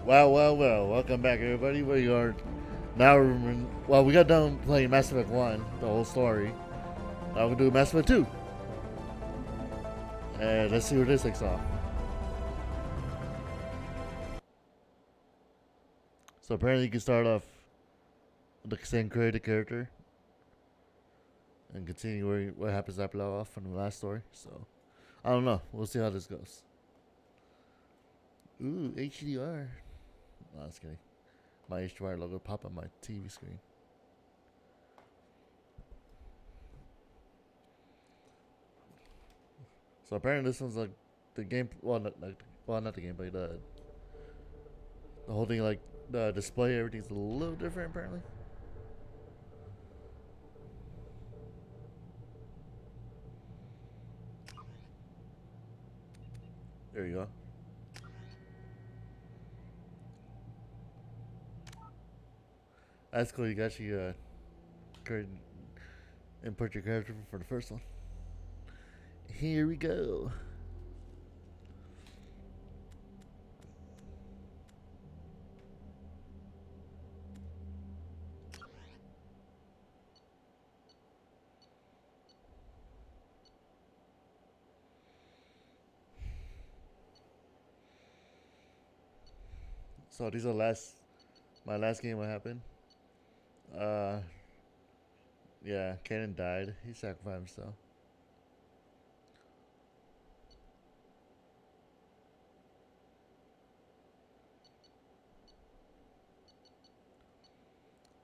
Well. Welcome back, everybody. We are now. Well, we got done playing Mass Effect 1, the whole story. Now we're going to do Mass Effect 2. And let's see where this takes off. So apparently you can start off with the same created character and continue what happens after off from the last story. So, I don't know. We'll see how this goes. Ooh, HDR. No, just kidding. My HDR logo pop on my TV screen. So apparently this one's like the game. Well, not the game, but the whole thing, like the display, everything's a little different apparently. There you go. That's cool. You can actually create input your character for the first one. Here we go. So these are my last game. What happened? Uh, yeah, Kanan died. He sacrificed himself.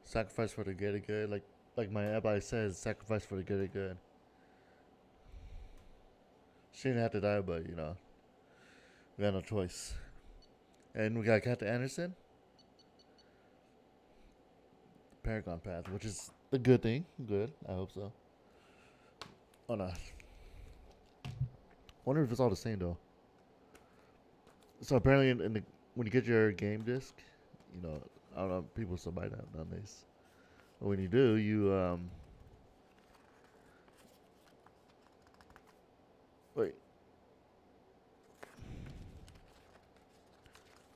Sacrifice for the greater good. Like my ally says, sacrifice for the greater good. She didn't have to die, but we got no choice. And we got Captain Anderson, Paragon Path, which is a good thing. Good, I hope so. Oh no. Wonder if it's all the same though. So apparently, when you get your game disc, I don't know, people still buy that nowadays. But when you do, you wait.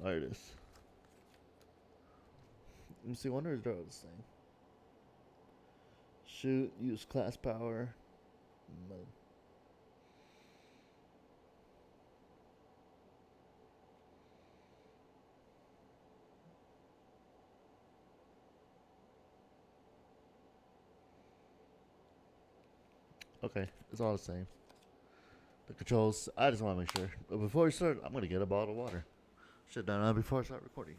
There it is. Let me see. Wonder if they're all the same. Shoot. Use class power. No. Okay, it's all the same. The controls. I just want to make sure. But before we start, I'm gonna get a bottle of water. Shut down before I start recording.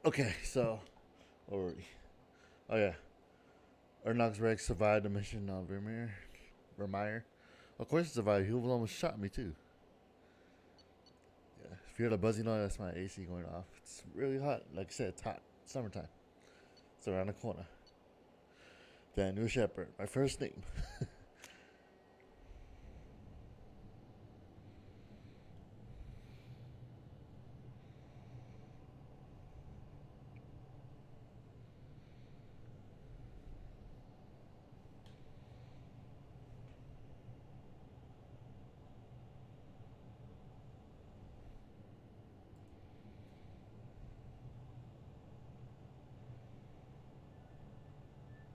Okay, so, already. Oh yeah, Ernox Rex survived the mission on Vermeer. Of course he survived. He almost shot me too. Yeah, if you hear the buzzing noise, that's my AC going off. It's really hot. Like I said, it's hot. Summertime. It's around the corner. Daniel Shepard, my first name.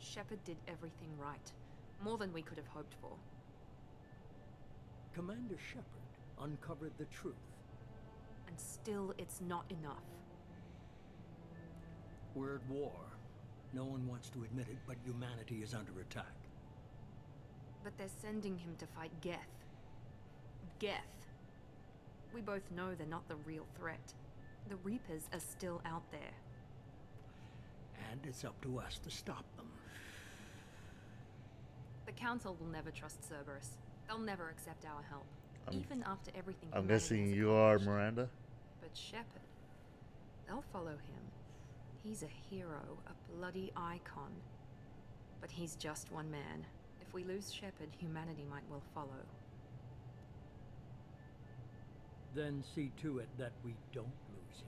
Shepard did everything right. More than we could have hoped for. Commander Shepard uncovered the truth. And still, it's not enough. We're at war. No one wants to admit it, but humanity is under attack. But they're sending him to fight geth. Geth. We both know they're not the real threat. The Reapers are still out there. And it's up to us to stop them. The Council will never trust Cerberus. They'll never accept our help, I'm- even after everything. I'm humanity guessing has you are accomplished. Miranda. But Shepard, they'll follow him. He's a hero, a bloody icon. But he's just one man. If we lose Shepard, humanity might well follow. Then see to it that we don't lose him.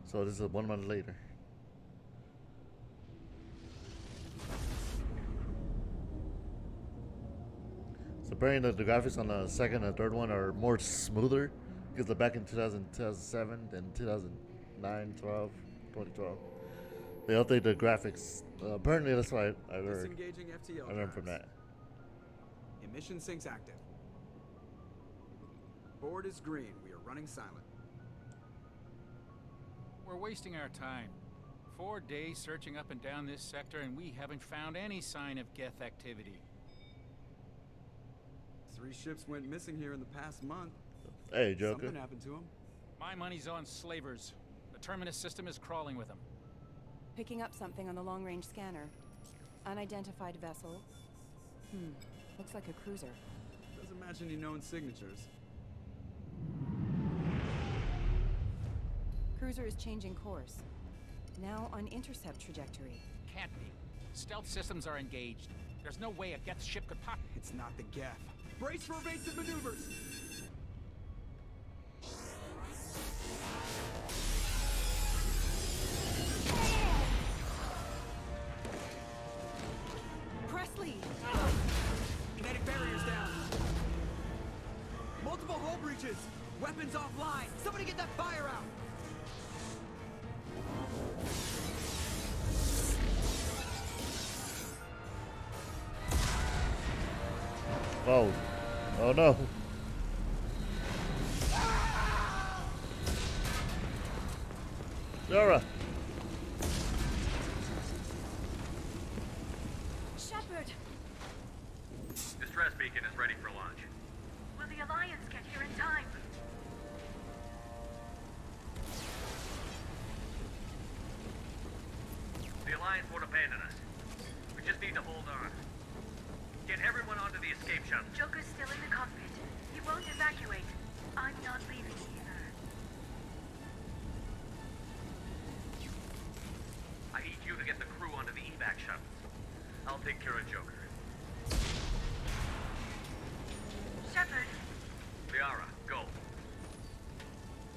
So this is 1 month later. So apparently the graphics on the second and third one are more smoother because they're back in 2007 and 2009, 12, 2012. They update the graphics. Apparently that's what I heard. Disengaging FTL. I learned from that. Emission sinks active. Board is green. We are running silent. We're wasting our time. 4 days searching up and down this sector, and we haven't found any sign of geth activity. 3 ships went missing here in the past month. Hey, Joker. Something happened to them. My money's on slavers. The Terminus system is crawling with them. Picking up something on the long-range scanner. Unidentified vessel. Looks like a cruiser. Doesn't match any known signatures. Cruiser is changing course. Now on intercept trajectory. Can't be. Stealth systems are engaged. There's no way a geth ship could pop. It's not the geth. Brace for evasive maneuvers. Presley! Kinetic barriers down. Multiple hull breaches. Weapons offline. Somebody get that fire out. Oh. Oh no. Yara. Shepard! Distress beacon is ready for launch. Will the Alliance get here in time? The Alliance won't abandon us. We just need to hold on. Get everyone onto the escape shuttle. Joker's still in the cockpit. He won't evacuate. I'm not leaving either. I need you to get the crew onto the evac shuttles. I'll take care of Joker. Shepard, Liara, go.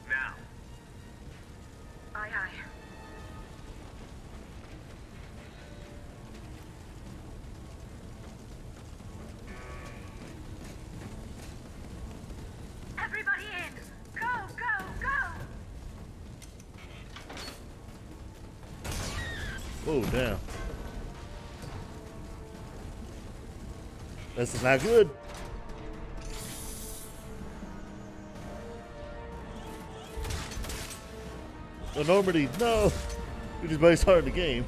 Now. aye aye. Everybody in! Go, go, go! Oh damn. This is not good. Oh, Normandy, no! We just barely started the game.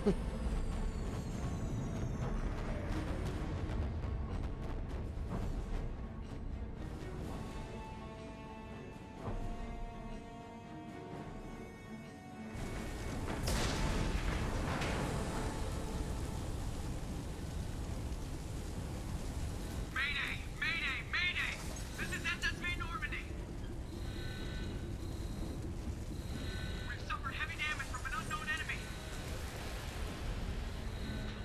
Mayday! Mayday! Mayday! This is SSV Normandy! We've suffered heavy damage from an unknown enemy.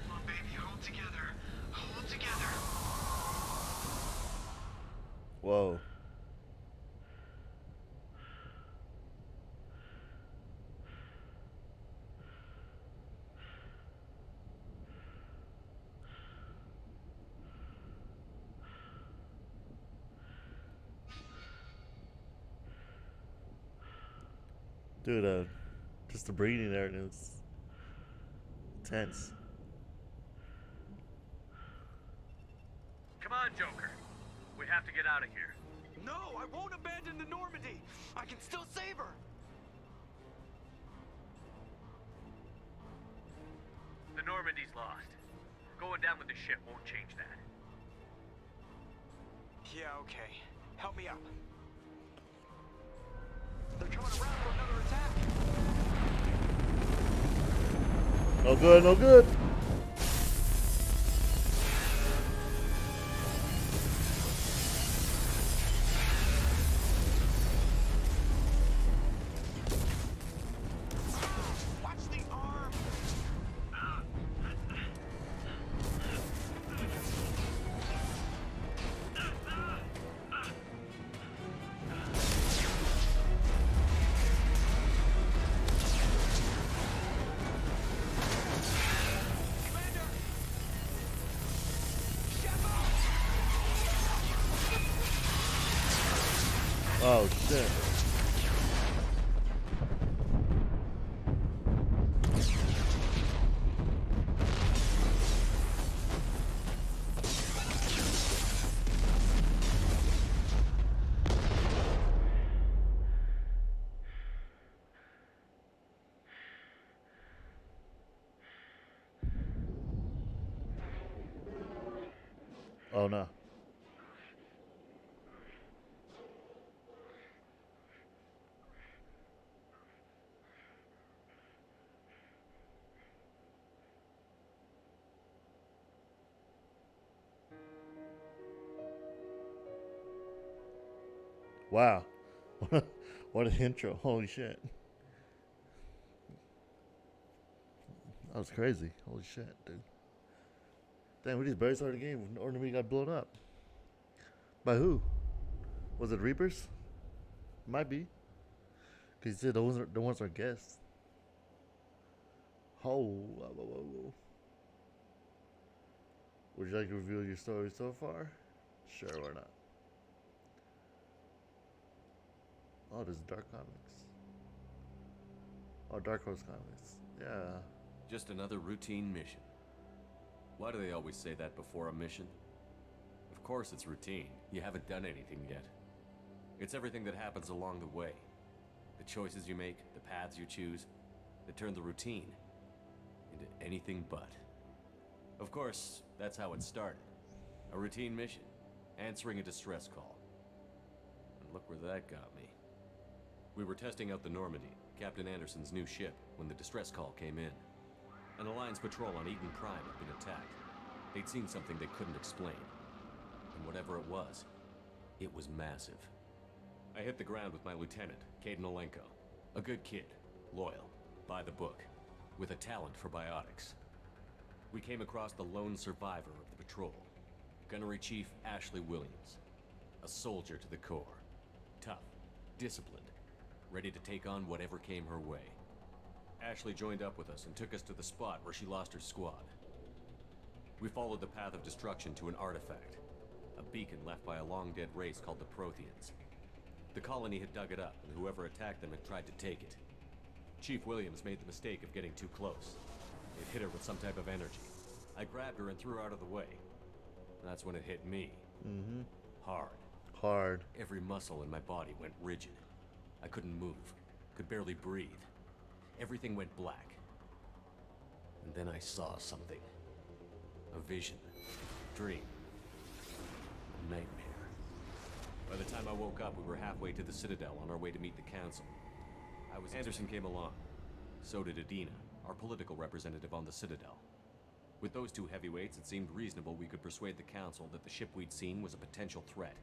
Come on, baby, hold together. Hold together. Whoa. Dude, just the breathing there, it was tense. Come on, Joker. We have to get out of here. No, I won't abandon the Normandy. I can still save her. The Normandy's lost. Going down with the ship won't change that. Yeah, okay. Help me up. They're coming around for another attack. No good, no good. Watch the arm. Oh shit. Oh no. Wow. What an intro. Holy shit. That was crazy. Holy shit, dude. Damn, we just barely started the game when we got blown up. By who? Was it Reapers? Might be. Because you said the ones are guests. Oh, whoa, whoa, whoa, whoa. Would you like to reveal your story so far? Sure, why not? Oh, there's Dark Comics. Oh, Dark Horse Comics. Yeah. Just another routine mission. Why do they always say that before a mission? Of course it's routine. You haven't done anything yet. It's everything that happens along the way. The choices you make, the paths you choose, that turn the routine into anything but. Of course, that's how it started. A routine mission, answering a distress call. And look where that got me. We were testing out the Normandy, Captain Anderson's new ship, when the distress call came in. An Alliance patrol on Eden Prime had been attacked. They'd seen something they couldn't explain. And whatever it was massive. I hit the ground with my lieutenant, Caden Olenko. A good kid, loyal, by the book, with a talent for biotics. We came across the lone survivor of the patrol, Gunnery Chief Ashley Williams. A soldier to the core. Tough, disciplined, ready to take on whatever came her way. Ashley joined up with us and took us to the spot where she lost her squad. We followed the path of destruction to an artifact, a beacon left by a long-dead race called the Protheans. The colony had dug it up, and whoever attacked them had tried to take it. Chief Williams made the mistake of getting too close. It hit her with some type of energy. I grabbed her and threw her out of the way. That's when it hit me. Mm-hmm. Hard. Every muscle in my body went rigid. I couldn't move, could barely breathe. Everything went black. And then I saw something. A vision. Dream. A nightmare. By the time I woke up, we were halfway to the Citadel on our way to meet the Council. Anderson came along. So did Adina, our political representative on the Citadel. With those two heavyweights, it seemed reasonable we could persuade the Council that the ship we'd seen was a potential threat.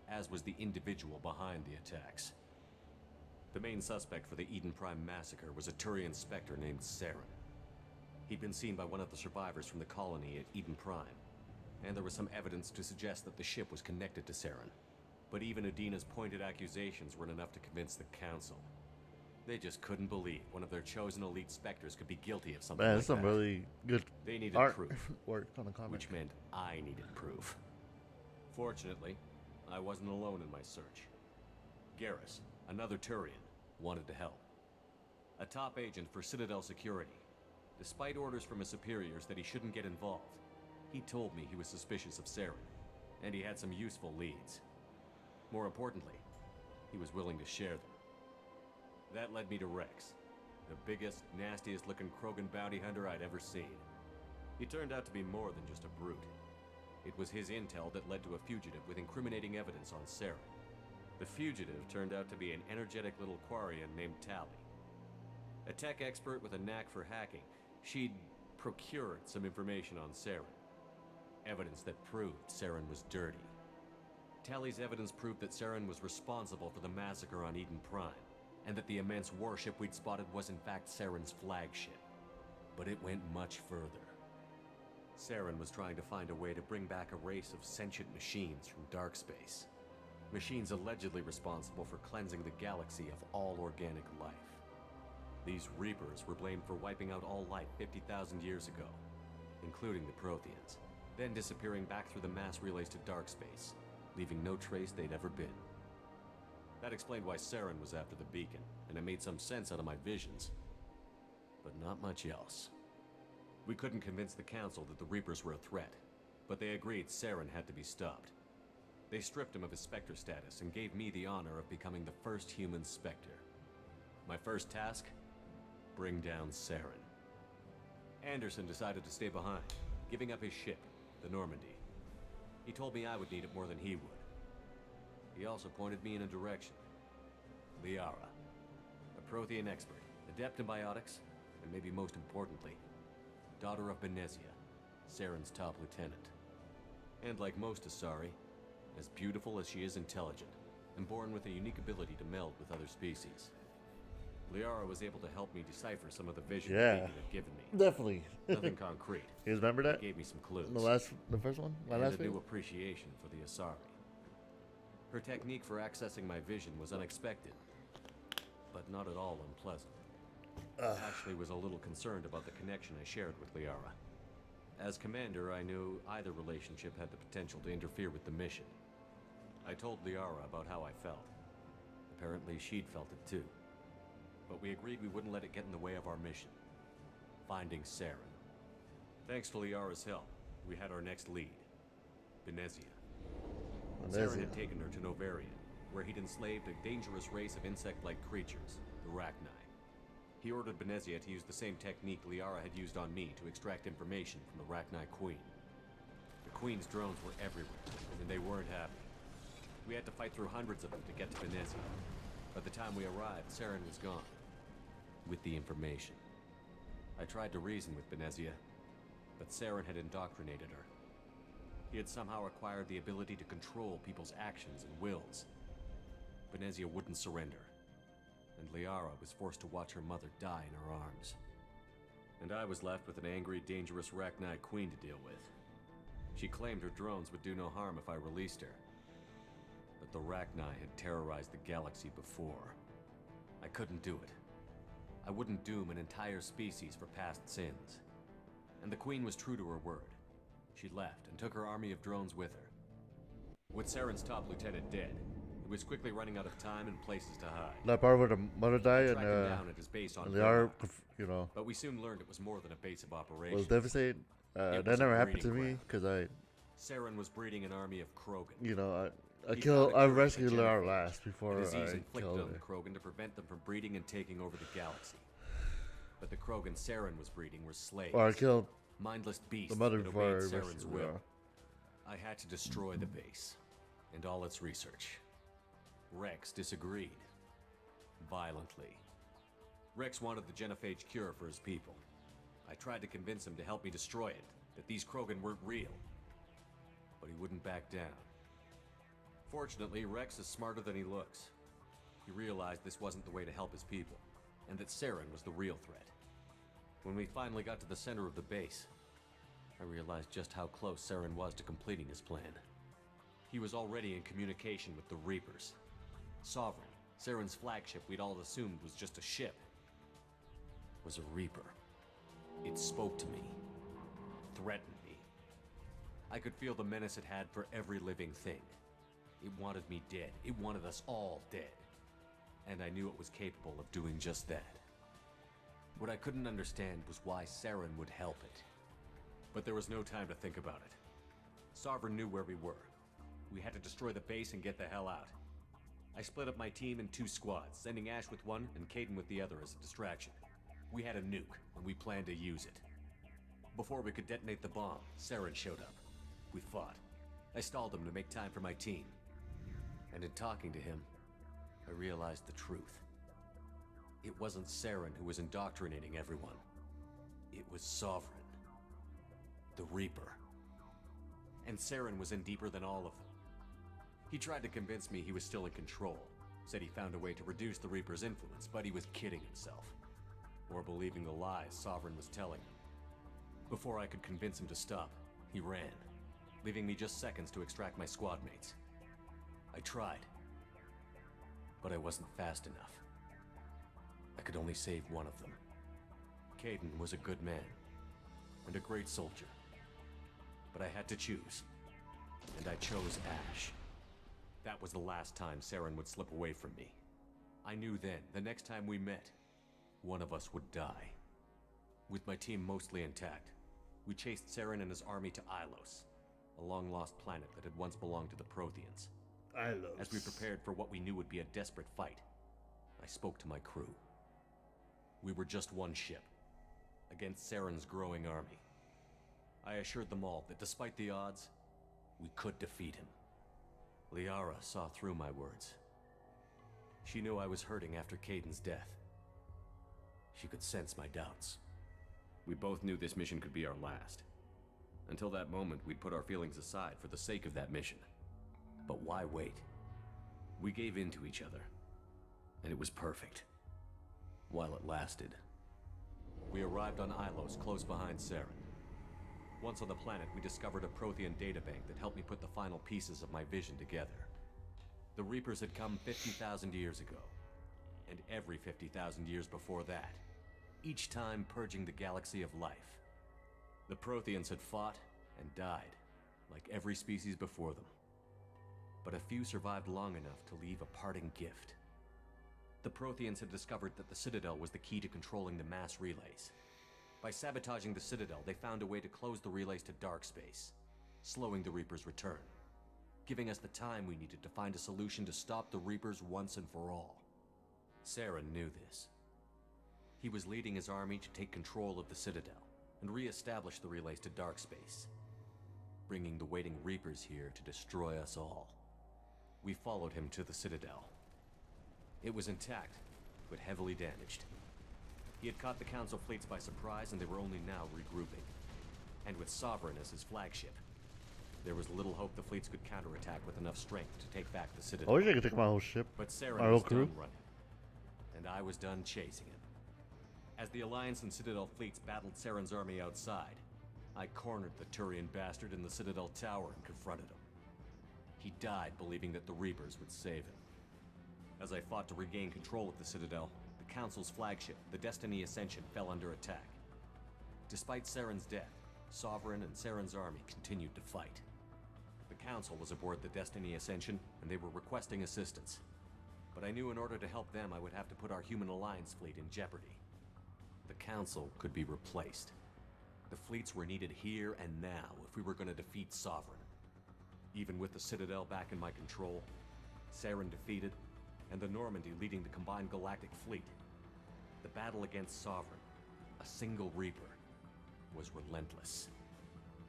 As was the individual behind the attacks. The main suspect for the Eden Prime massacre was a Turian Spectre named Saren. He'd been seen by one of the survivors from the colony at Eden Prime, and there was some evidence to suggest that the ship was connected to Saren. But even Adina's pointed accusations weren't enough to convince the Council. They just couldn't believe one of their chosen elite Spectres could be guilty of something Man, like that's some that. really good They needed art proof, work on the comic. which meant I needed proof. Fortunately, I wasn't alone in my search. Garrus, another Turian, wanted to help. A top agent for Citadel Security. Despite orders from his superiors that he shouldn't get involved, he told me he was suspicious of Saren, and he had some useful leads. More importantly, he was willing to share them. That led me to Rex, The biggest, nastiest looking Krogan bounty hunter I'd ever seen. He turned out to be more than just a brute. It was his intel that led to a fugitive with incriminating evidence on Saren. The fugitive turned out to be an energetic little quarian named Tali. A tech expert with a knack for hacking, she'd procured some information on Saren. Evidence that proved Saren was dirty. Tali's evidence proved that Saren was responsible for the massacre on Eden Prime, and that the immense warship we'd spotted was in fact Saren's flagship. But it went much further. Saren was trying to find a way to bring back a race of sentient machines from dark space. Machines allegedly responsible for cleansing the galaxy of all organic life. These Reapers were blamed for wiping out all life 50,000 years ago, including the Protheans, then disappearing back through the mass relays to dark space, leaving no trace they'd ever been. That explained why Saren was after the beacon, and it made some sense out of my visions. But not much else. We couldn't convince the Council that the Reapers were a threat, but they agreed Saren had to be stopped. They stripped him of his Spectre status and gave me the honor of becoming the first human Spectre. My first task? Bring down Saren. Anderson decided to stay behind, giving up his ship, the Normandy. He told me I would need it more than he would. He also pointed me in a direction. Liara, a Prothean expert, adept in biotics, and maybe most importantly, daughter of Benezia, Saren's top lieutenant. And like most Asari, as beautiful as she is intelligent, and born with a unique ability to meld with other species. Liara was able to help me decipher some of the vision the beacon had given me. Definitely. Nothing concrete. You guys remember that? It gave me some clues. The first one? My and last a video? new appreciation for the Asari. Her technique for accessing my vision was unexpected, but not at all unpleasant. Ashley was a little concerned about the connection I shared with Liara. As commander, I knew either relationship had the potential to interfere with the mission. I told Liara about how I felt. Apparently she'd felt it too. But we agreed we wouldn't let it get in the way of our mission. Finding Saren. Thanks to Liara's help, we had our next lead. Benezia. Saren had taken her to Novarian, where he'd enslaved a dangerous race of insect-like creatures, the Rachni. He ordered Benezia to use the same technique Liara had used on me to extract information from the Rachni Queen. The Queen's drones were everywhere, and they weren't happy. We had to fight through hundreds of them to get to Benezia. By the time we arrived, Saren was gone. With the information. I tried to reason with Benezia, but Saren had indoctrinated her. He had somehow acquired the ability to control people's actions and wills. Benezia wouldn't surrender, and Liara was forced to watch her mother die in her arms. And I was left with an angry, dangerous Rachni Queen to deal with. She claimed her drones would do no harm if I released her. But the Rachni had terrorized the galaxy before. I couldn't do it. I wouldn't doom an entire species for past sins. And the Queen was true to her word. She left and took her army of drones with her. With Saren's top lieutenant dead, it was quickly running out of time and places to hide. That part where the mother died tracked him down at his base on they are, Vermont. But we soon learned it was more than a base of operations. was devastating. That was a never happened to breeding me because Saren was breeding an army of Krogan. I rescued Lara last before a disease I inflicted killed on the her. Krogan to prevent them from breeding and taking over the galaxy. But the Krogan Saren was breeding were slaves. Or I killed mindless beasts the mother that before I obeyed Saren's rescued will. her. I had to destroy the base and all its research. Rex disagreed. Violently. Rex wanted the genophage cure for his people. I tried to convince him to help me destroy it, that these Krogan weren't real. But he wouldn't back down. Fortunately, Rex is smarter than he looks. He realized this wasn't the way to help his people, and that Saren was the real threat. When we finally got to the center of the base, I realized just how close Saren was to completing his plan. He was already in communication with the Reapers. Sovereign, Saren's flagship we'd all assumed was just a ship, was a Reaper. It spoke to me, threatened me. I could feel the menace it had for every living thing. It wanted me dead. It wanted us all dead. And I knew it was capable of doing just that. What I couldn't understand was why Saren would help it. But there was no time to think about it. Sovereign knew where we were. We had to destroy the base and get the hell out. I split up my team in 2 squads, sending Ash with one and Caden with the other as a distraction. We had a nuke, and we planned to use it. Before we could detonate the bomb, Saren showed up. We fought. I stalled him to make time for my team. And in talking to him, I realized the truth. It wasn't Saren who was indoctrinating everyone. It was Sovereign. The Reaper. And Saren was in deeper than all of them. He tried to convince me he was still in control. Said he found a way to reduce the Reaper's influence, but he was kidding himself. Or believing the lies Sovereign was telling him. Before I could convince him to stop, he ran, leaving me just seconds to extract my squad mates. I tried, but I wasn't fast enough. I could only save one of them. Kaidan was a good man, and a great soldier. But I had to choose, and I chose Ash. That was the last time Saren would slip away from me. I knew then, the next time we met, one of us would die. With my team mostly intact, we chased Saren and his army to Ilos, a long-lost planet that had once belonged to the Protheans. Ilos. As we prepared for what we knew would be a desperate fight, I spoke to my crew. We were just one ship, against Saren's growing army. I assured them all that despite the odds, we could defeat him. Liara saw through my words. She knew I was hurting after Kaidan's death. She could sense my doubts. We both knew this mission could be our last. Until that moment, we'd put our feelings aside for the sake of that mission. But why wait? We gave in to each other, and it was perfect. While it lasted. We arrived on Ilos, close behind Saren. Once on the planet, we discovered a Prothean databank that helped me put the final pieces of my vision together. The Reapers had come 50,000 years ago, and every 50,000 years before that, each time purging the galaxy of life. The Protheans had fought and died, like every species before them. But a few survived long enough to leave a parting gift. The Protheans had discovered that the Citadel was the key to controlling the mass relays. By sabotaging the Citadel, they found a way to close the relays to dark space, slowing the Reapers' return, giving us the time we needed to find a solution to stop the Reapers once and for all. Saren knew this. He was leading his army to take control of the Citadel and re-establish the relays to dark space, bringing the waiting Reapers here to destroy us all. We followed him to the Citadel. It was intact, but heavily damaged. He had caught the Council fleets by surprise, and they were only now regrouping. And with Sovereign as his flagship, there was little hope the fleets could counterattack with enough strength to take back the Citadel. I wish I could take my whole ship. But Saren Our was whole crew. done running, and I was done chasing him. As the Alliance and Citadel fleets battled Saren's army outside, I cornered the Turian bastard in the Citadel tower and confronted him. He died believing that the Reapers would save him. As I fought to regain control of the Citadel, the Council's flagship, the Destiny Ascension, fell under attack. Despite Saren's death, Sovereign and Saren's army continued to fight. The Council was aboard the Destiny Ascension, and they were requesting assistance. But I knew in order to help them, I would have to put our human alliance fleet in jeopardy. The Council could be replaced. The fleets were needed here and now if we were going to defeat Sovereign. Even with the Citadel back in my control, Saren defeated, and the Normandy leading the combined galactic fleet, the battle against Sovereign, a single Reaper, was relentless.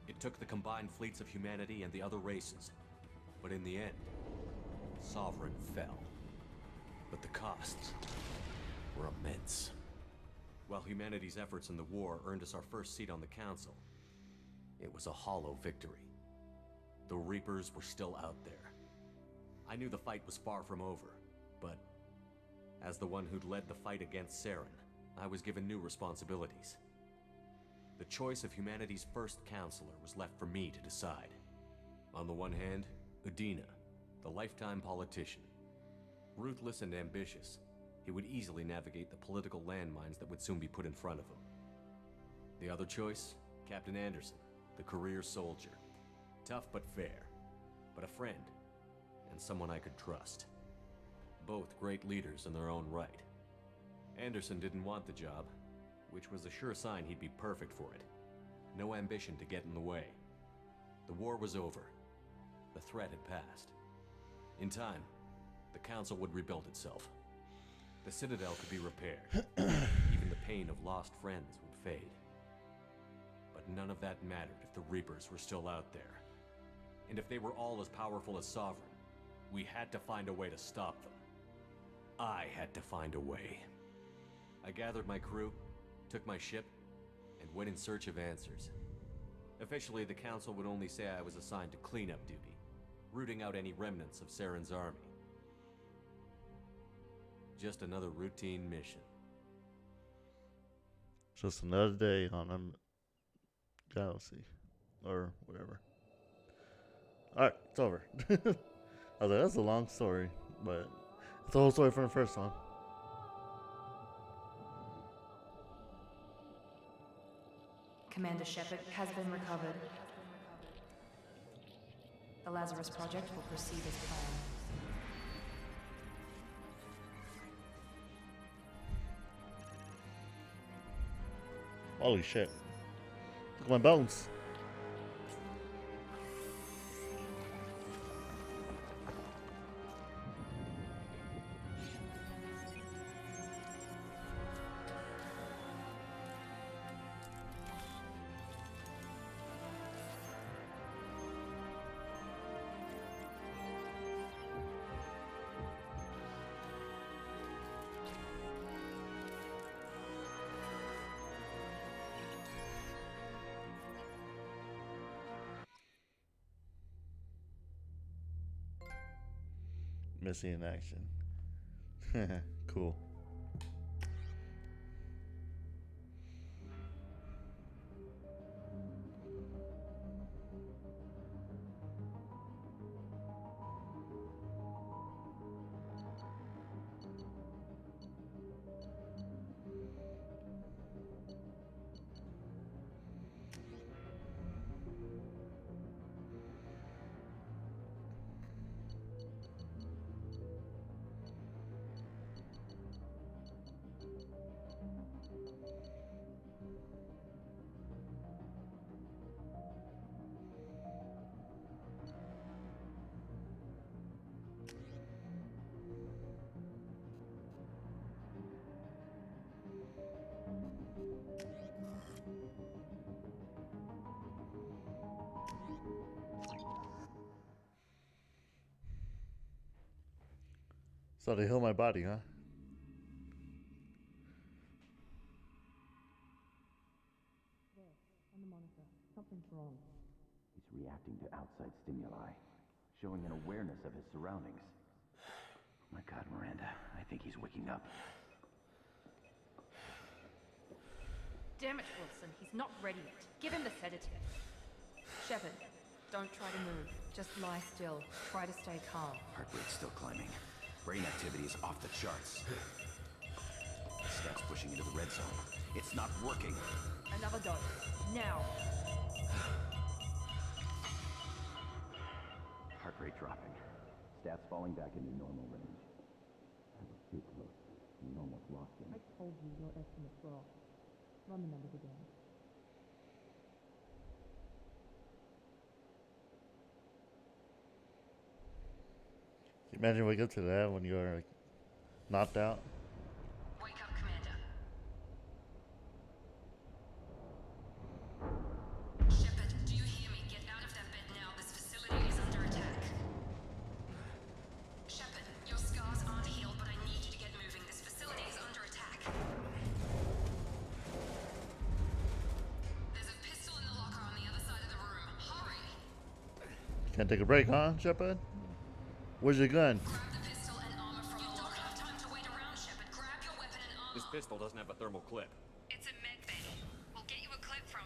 It took the combined fleets of humanity and the other races, but in the end, Sovereign fell. But the costs were immense. While humanity's efforts in the war earned us our first seat on the Council, it was a hollow victory. The Reapers were still out there. I knew the fight was far from over, but as the one who'd led the fight against Saren, I was given new responsibilities. The choice of humanity's first counselor was left for me to decide. On the one hand, Udina, the lifetime politician. Ruthless and ambitious, he would easily navigate the political landmines that would soon be put in front of him. The other choice, Captain Anderson, the career soldier. Tough but fair, but a friend, and someone I could trust. Both great leaders in their own right. Anderson didn't want the job, which was a sure sign he'd be perfect for it. No ambition to get in the way. The war was over. The threat had passed. In time, the Council would rebuild itself. The Citadel could be repaired. Even the pain of lost friends would fade. But none of that mattered if the Reapers were still out there. And if they were all as powerful as Sovereign, we had to find a way to stop them. I had to find a way. I gathered my crew, took my ship, and went in search of answers. Officially, the Council would only say I was assigned to cleanup duty, rooting out any remnants of Saren's army. Just another routine mission. Just another day on a galaxy. Or whatever. Alright, it's over. I was like, that's a long story. But it's the whole story from the first one. Commander Shepard has been recovered. The Lazarus Project will proceed as planned. Holy shit. Look at my bones. Missing in action. Cool. So they heal my body, huh? On the monitor, something's wrong. He's reacting to outside stimuli, showing an awareness of his surroundings. Oh my God, Miranda, I think he's waking up. Damn it, Wilson. He's not ready yet. Give him the sedative. Shepard, don't try to move. Just lie still. Try to stay calm. Heart rate's still climbing. Brain activity is off the charts. Stats pushing into the red zone. It's not working. Another dose. Now. Heart rate dropping. Stats falling back into normal range. I was too close. We almost lost him. I told you your estimates were off. Run the numbers again. Can you imagine waking up to that when you're like, knocked out? Wake up, Commander. Shepard, do you hear me? Get out of that bed now. This facility is under attack. Shepard, your scars aren't healed, but I need you to get moving. This facility is under attack. There's a pistol in the locker on the other side of the room. Hurry! Can't take a break, huh, Shepard? Where's your gun? Grab the pistol and armor from the locker. You don't have time to wait around, Shepard. Grab your weapon and armor. This pistol doesn't have a thermal clip. It's a med bay. We'll get you a clip from...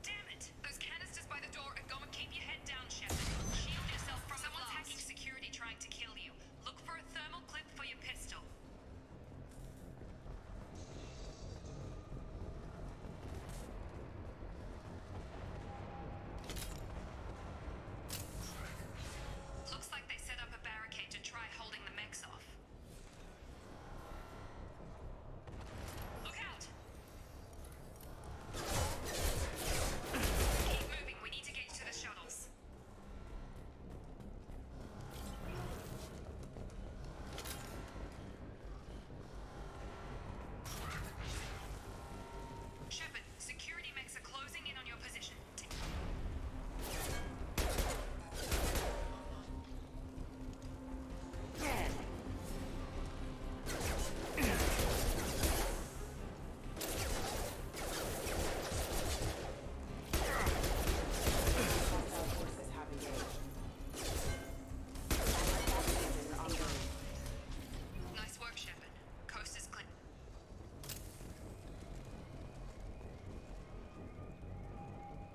Damn it! Those canisters by the door are going. Keep your head down, Shepard. Shield yourself from Someone's hacking security trying to kill you. Look for a thermal clip for your pistol. Looks like they set up a barricade to try holding the mechs off. Look out!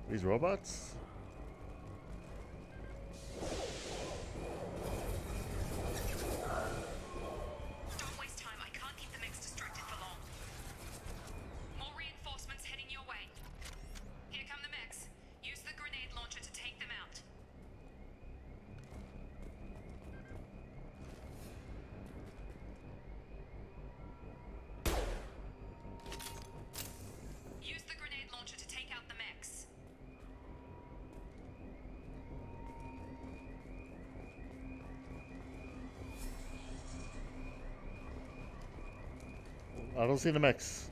These robots? Don't waste time. I can't keep the mechs distracted for long. More reinforcements heading your way. Here come the mechs. Use the grenade launcher to take them out. Use the grenade launcher to take out the mechs. I don't see the mechs.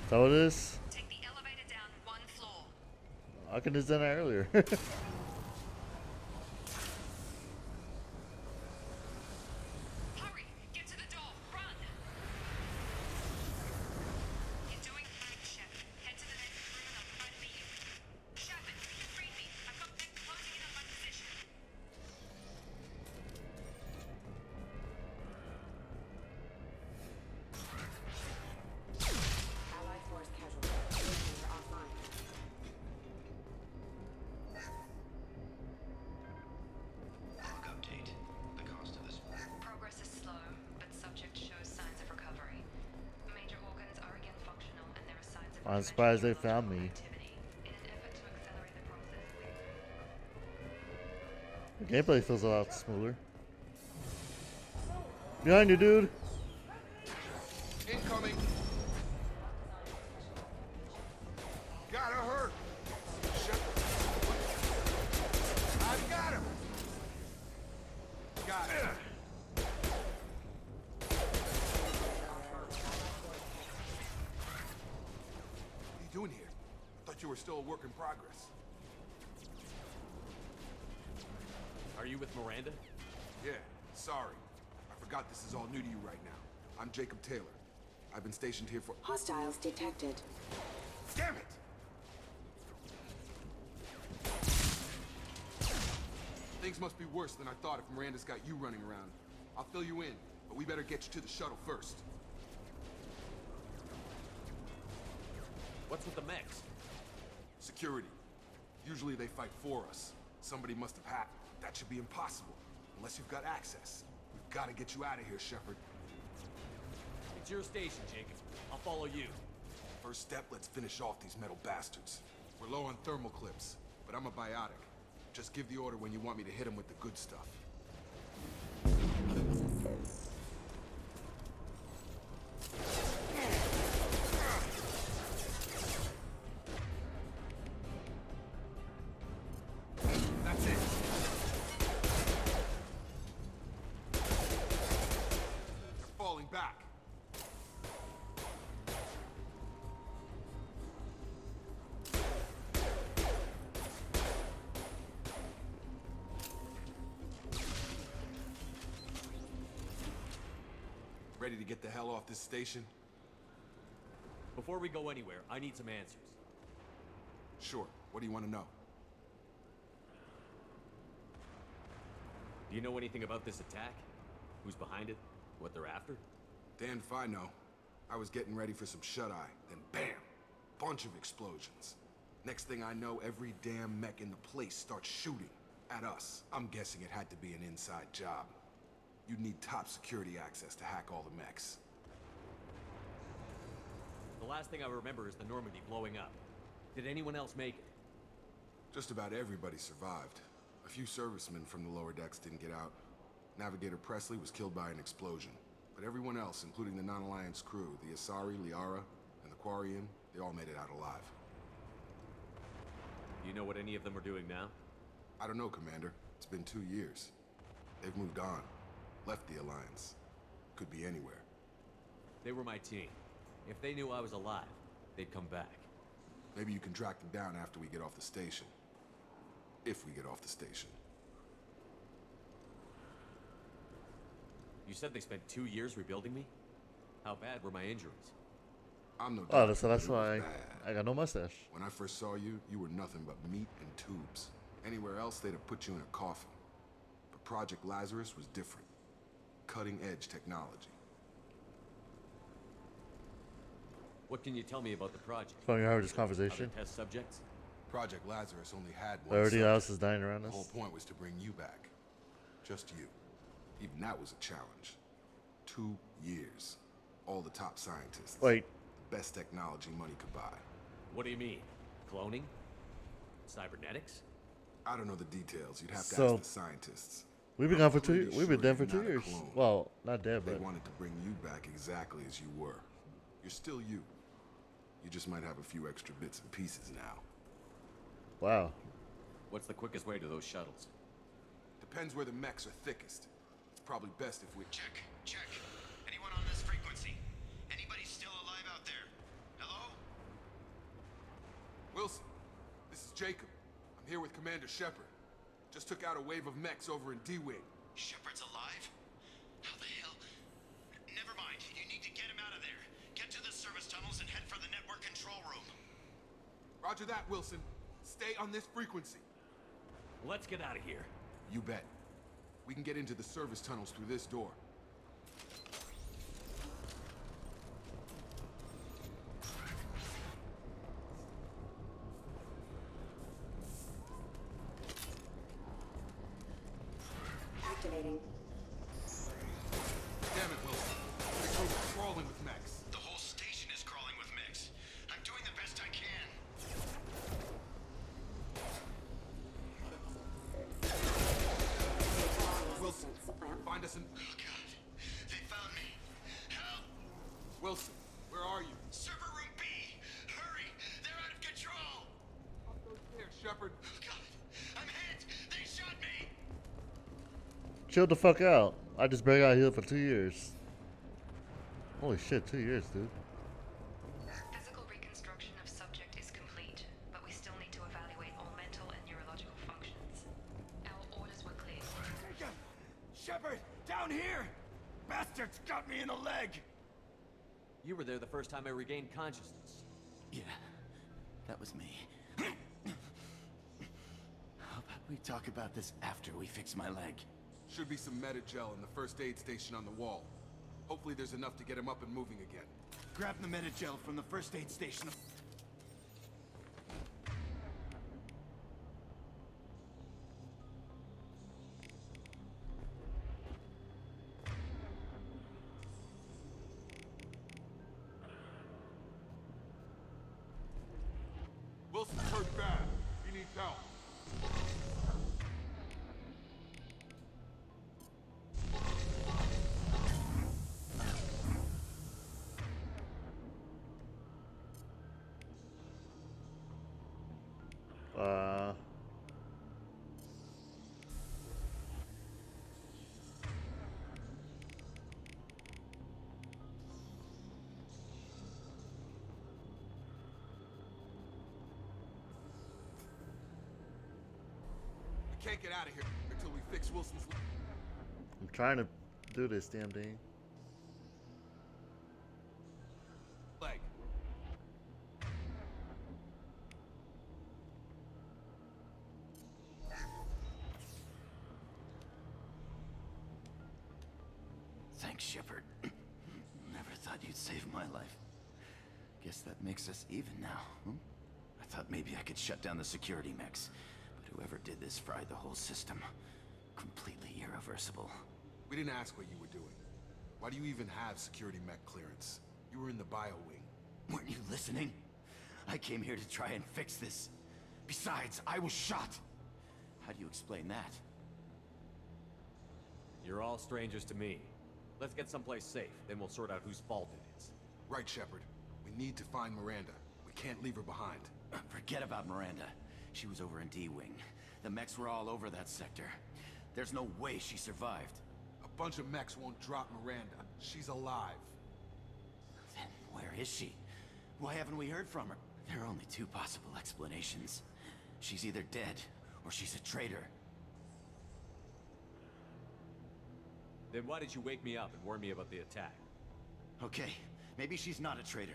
Is that what it is? Take the elevator down one floor. I could have done that earlier. Hurry! Get to the door! Run! You're doing fine, Shep. Head to the next room and I'll try to meet you. Shepard, read me. I've got mechs closing in on my position. Allied force casualty. Laser offline. Quick update. The cost of this. Progress is slow, but subject shows signs of recovery. Major organs are again functional, and there are signs of I'm surprised they conventional found me. activity. In an effort to accelerate the process, The gameplay feels a lot smoother. Behind you, dude. Incoming. Gotta hurt. I've got him. Got it. What are you doing here? I thought you were still a work in progress. Are you with Miranda? Yeah, sorry. I forgot this is all new to you right now. I'm Jacob Taylor. I've been stationed here for— Hostiles detected. Damn it! Things must be worse than I thought if Miranda's got you running around. I'll fill you in, but we better get you to the shuttle first. What's with the mechs? Security. Usually they fight for us. Somebody must have hacked. That should be impossible, unless you've got access. We've got to get you out of here, Shepard. It's your station, Jacob. I'll follow you. First step, let's finish off these metal bastards. We're low on thermal clips, but I'm a biotic. Just give the order when you want me to hit them with the good stuff. That's it. They're falling back. Ready to get the hell off this station? Before we go anywhere, I need some answers. Sure. What do you want to know? Do you know anything about this attack? Who's behind it? What they're after? Damned if I know. I was getting ready for some shut-eye, then bam! Bunch of explosions. Next thing I know, every damn mech in the place starts shooting at us. I'm guessing it had to be an inside job. You'd need top security access to hack all the mechs. The last thing I remember is the Normandy blowing up. Did anyone else make it? Just about everybody survived. A few servicemen from the lower decks didn't get out. Navigator Presley was killed by an explosion. But everyone else, including the non-Alliance crew, the Asari, Liara, and the Quarian, they all made it out alive. Do you know what any of them are doing now? I don't know, Commander. It's been 2 years. They've moved on. Left the Alliance. Could be anywhere. They were my team. If they knew I was alive, they'd come back. Maybe you can track them down after we get off the station. If we get off the station. You said they spent 2 years rebuilding me? How bad were my injuries? I'm no Oh, doctor, so that's but it was why bad. I got no mustache. When I first saw you, you were nothing but meat and tubes. Anywhere else, they'd have put you in a coffin. Project Lazarus was different. Cutting-edge technology. What can you tell me about the project? Funny how this conversation. Other test subjects? Project Lazarus only had one Everybody subject. else is dying around The us. whole point was to bring you back. Just you. Even that was a challenge. 2 years. All the top scientists. Wait. The best technology money could buy. What do you mean? Cloning? Cybernetics? I don't know the details. You'd have to So, ask the scientists. We've been gone for Pretty 2 We've been sure dead for you're 2 not a years. clone. Well, not dead, They but wanted to bring you back exactly as you were. You're still you. You just might have a few extra bits and pieces now. wow. What's the quickest way to those shuttles? Depends where the mechs are thickest. It's probably best if we... Check. Anyone on this frequency? Anybody still alive out there? Hello? Wilson, this is Jacob. I'm here with Commander Shepard. Just took out a wave of mechs over in D-Wing. Shepard's alive? How the hell? Never mind. You need to get him out of there. Get to the service tunnels and head for the network control room. Roger that, Wilson. Stay on this frequency. Let's get out of here. You bet. We can get into the service tunnels through this door. Activating. Damn it, Wilson. This room is crawling with mechs. The whole station is crawling with mechs. I'm doing the best I can. Wilson, find us an... Oh, God. They found me. Help! Wilson, where are you? Server room B! Hurry! They're out of control! I'll go there, Shepard. Oh, God. I'm hit! They shot me! Chill the fuck out. I just barely got healed for 2 years. Holy shit, 2 years, dude. Physical reconstruction of subject is complete, but we still need to evaluate all mental and neurological functions. Our orders were clear. Shepard! Down here! Bastards got me in the leg! You were there the first time I regained consciousness. Yeah, that was me. How about we talk about this after we fix my leg? Should be some metagel in the first aid station on the wall. Hopefully there's enough to get him up and moving again. Grab the metagel from the first aid station. Wilson's hurt bad. He needs help. We can't get out of here until we fix Wilson's I'm trying to do this damn thing. leg. Thanks, Shepard. Never thought you'd save my life. Guess that makes us even now, hmm? I thought maybe I could shut down the security mechs, but whoever did this fried the whole system. Completely irreversible. We didn't ask what you were doing. Why do you even have security mech clearance? You were in the bio wing. Weren't you listening? I came here to try and fix this. Besides, I was shot. How do you explain that? You're all strangers to me. Let's get someplace safe, then we'll sort out whose fault it is. Right, Shepard. We need to find Miranda. We can't leave her behind. Forget about Miranda. She was over in D-Wing. The mechs were all over that sector. There's no way she survived. A bunch of mechs won't drop Miranda. She's alive. Then where is she? Why haven't we heard from her? There are only two possible explanations. She's either dead, or she's a traitor. Then why did you wake me up and warn me about the attack? Okay, maybe she's not a traitor.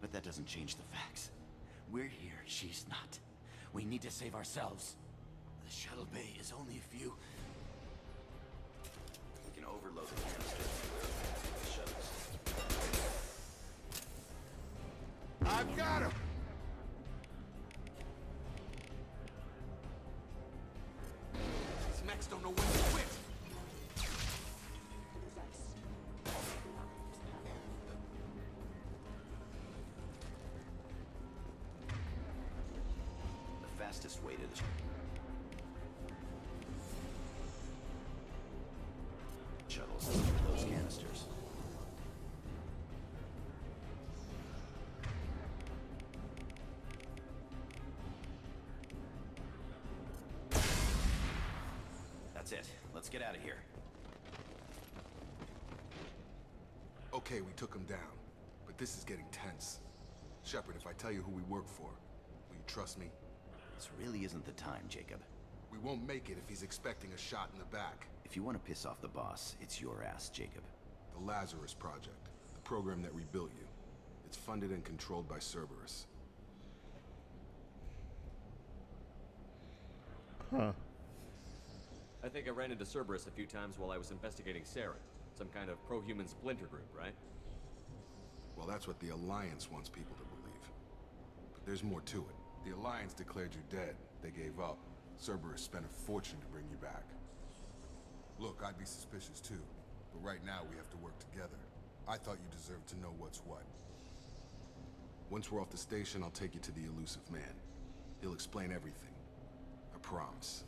But that doesn't change the facts. We're here, she's not. We need to save ourselves. The shuttle bay is only a few... overload the canister. Shuttles. I've got him! These mechs don't know when to quit. The fastest way to the shuttles is through those canisters. That's it. Let's get out of here. Okay, we took him down. But this is getting tense. Shepard, if I tell you who we work for, will you trust me? This really isn't the time, Jacob. We won't make it if he's expecting a shot in the back. If you want to piss off the boss, it's your ass, Jacob. The Lazarus Project, the program that rebuilt you. It's funded and controlled by Cerberus. Huh. I think I ran into Cerberus a few times while I was investigating Sarah. Some kind of pro-human splinter group, right? Well, that's what the Alliance wants people to believe. But there's more to it. The Alliance declared you dead. They gave up. Cerberus spent a fortune to bring you back. Look, I'd be suspicious too. But right now, we have to work together. I thought you deserved to know what's what. Once we're off the station, I'll take you to the Illusive Man. He'll explain everything. I promise.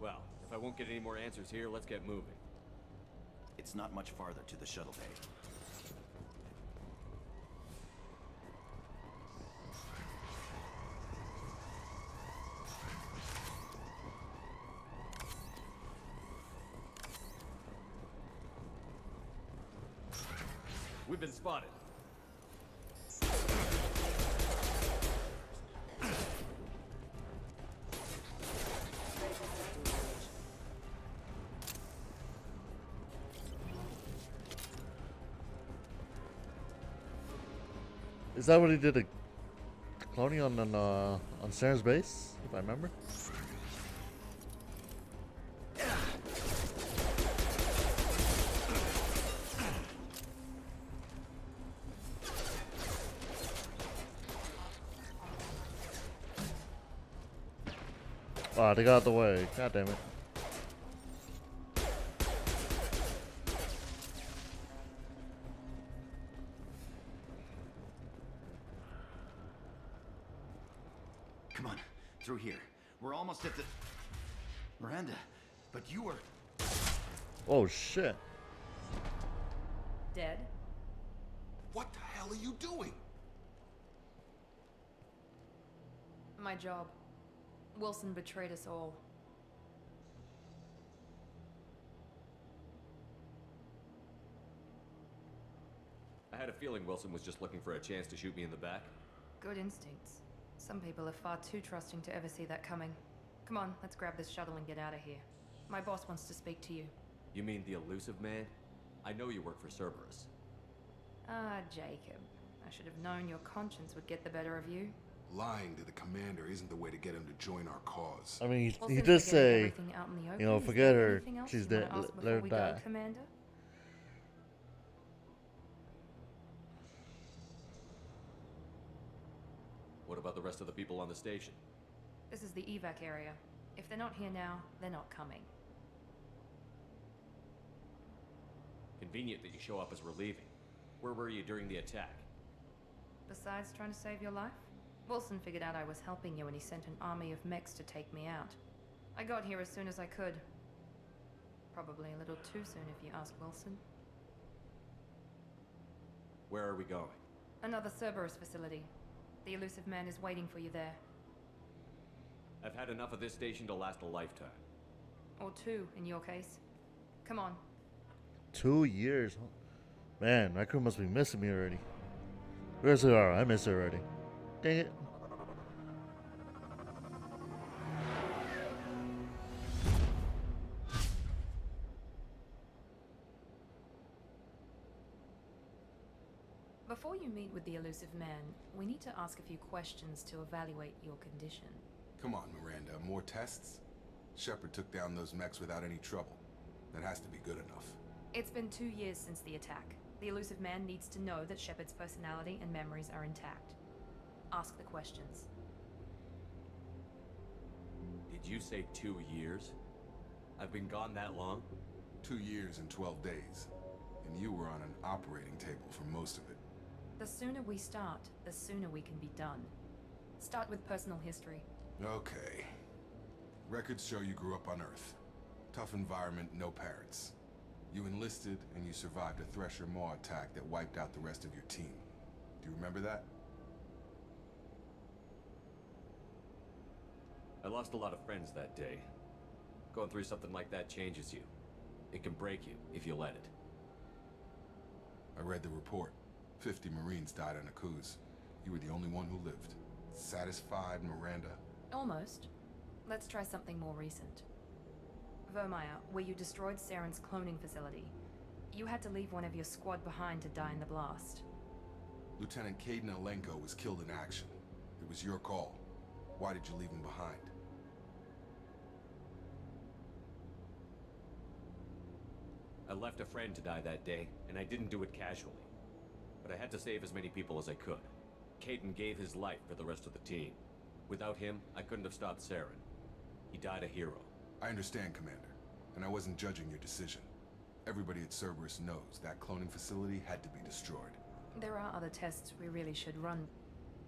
Well, if I won't get any more answers here, let's get moving. It's not much farther to the shuttle bay. We've been spotted. Is that what he did to Cloney on Sarah's base, if I remember? Ah, they got out the way. God damn it. Come on, through here. We're almost at the... Miranda, but you were... Oh, shit. Dead? What the hell are you doing? My job. Wilson betrayed us all. I had a feeling Wilson was just looking for a chance to shoot me in the back. Good instincts. Some people are far too trusting to ever see that coming. Come on, let's grab this shuttle and get out of here. My boss wants to speak to you. You mean the Illusive Man? I know you work for Cerberus. Ah, Jacob. I should have known your conscience would get the better of you. Lying to the commander isn't the way to get him to join our cause. I mean, Well, he since did we're getting say, everything out in the open, you know, is forget there her. anything else She's you wanna dead. ask Let before her we die. go, Commander? What about the rest of the people on the station? This is the evac area. If they're not here now, they're not coming. Convenient that you show up as we're leaving. Where were you during the attack? Besides trying to save your life, Wilson figured out I was helping you and he sent an army of mechs to take me out. I got here as soon as I could. Probably a little too soon if you ask Wilson. Where are we going? Another Cerberus facility. The Illusive Man is waiting for you there. I've had enough of this station to last a lifetime. Or two, in your case. Come on. 2 years. Man, my crew must be missing me already. Where's her? I miss her already. Dang it. Before you meet with the Illusive Man, we need to ask a few questions to evaluate your condition. Come on, Miranda, more tests? Shepard took down those mechs without any trouble. That has to be good enough. It's been 2 years since the attack. The Illusive Man needs to know that Shepard's personality and memories are intact. Ask the questions. Did you say 2 years? I've been gone that long? 2 years and 12 days. And you were on an operating table for most of it. The sooner we start, the sooner we can be done. Start with personal history. Okay. Records show you grew up on Earth. Tough environment, no parents. You enlisted, and you survived a Thresher Maw attack that wiped out the rest of your team. Do you remember that? I lost a lot of friends that day. Going through something like that changes you. It can break you, if you let it. I read the report. 50 Marines died on a cruise. You were the only one who lived. Satisfied, Miranda? Almost. Let's try something more recent. Vermeer, where you destroyed Saren's cloning facility. You had to leave one of your squad behind to die in the blast. Lieutenant Caden Alenko was killed in action. It was your call. Why did you leave him behind? I left a friend to die that day, and I didn't do it casually. But I had to save as many people as I could. Caden gave his life for the rest of the team. Without him, I couldn't have stopped Saren. He died a hero. I understand, Commander, and I wasn't judging your decision. Everybody at Cerberus knows that cloning facility had to be destroyed. There are other tests we really should run.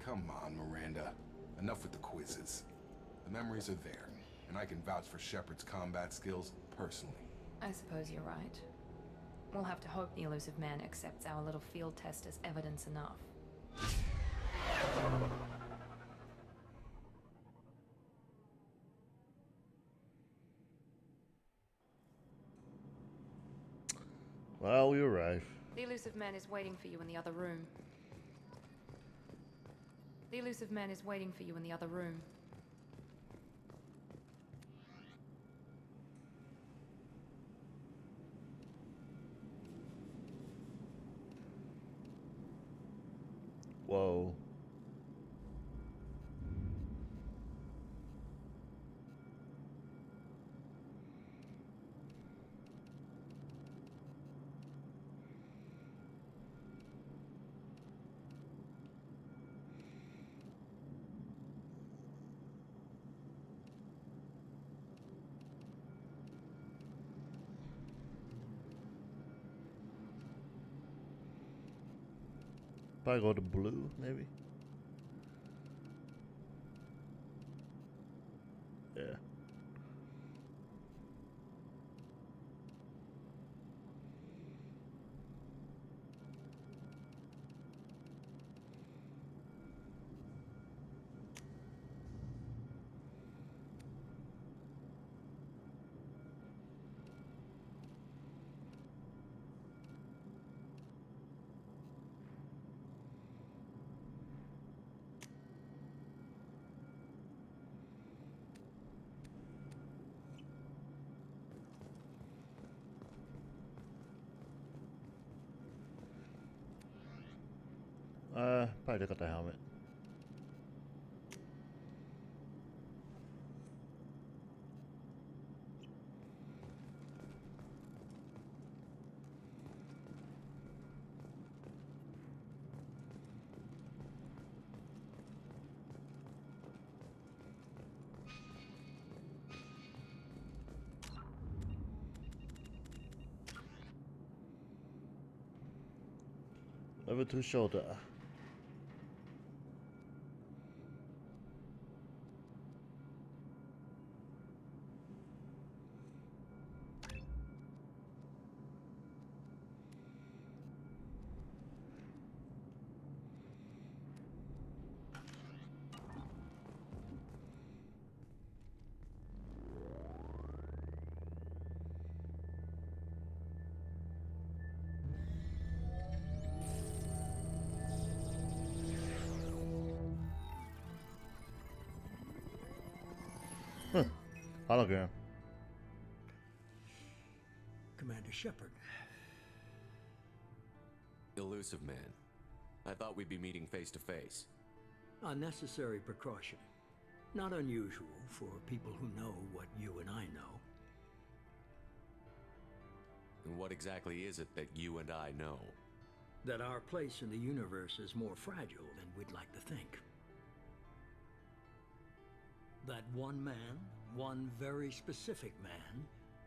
Come on, Miranda. Enough with the quizzes. The memories are there, and I can vouch for Shepard's combat skills personally. I suppose you're right. We'll have to hope the Illusive Man accepts our little field test as evidence enough. Well, we arrive. The Illusive Man is waiting for you in the other room. The Illusive Man is waiting for you in the other room. Whoa. Probably go to blue, maybe. Yeah. Probably look at the helmet. Level 2 shoulder. Hologram. Commander Shepard. Illusive Man. I thought we'd be meeting face to face. A necessary precaution. Not unusual for people who know what you and I know. And what exactly is it that you and I know? That our place in the universe is more fragile than we'd like to think. That one man, one very specific man,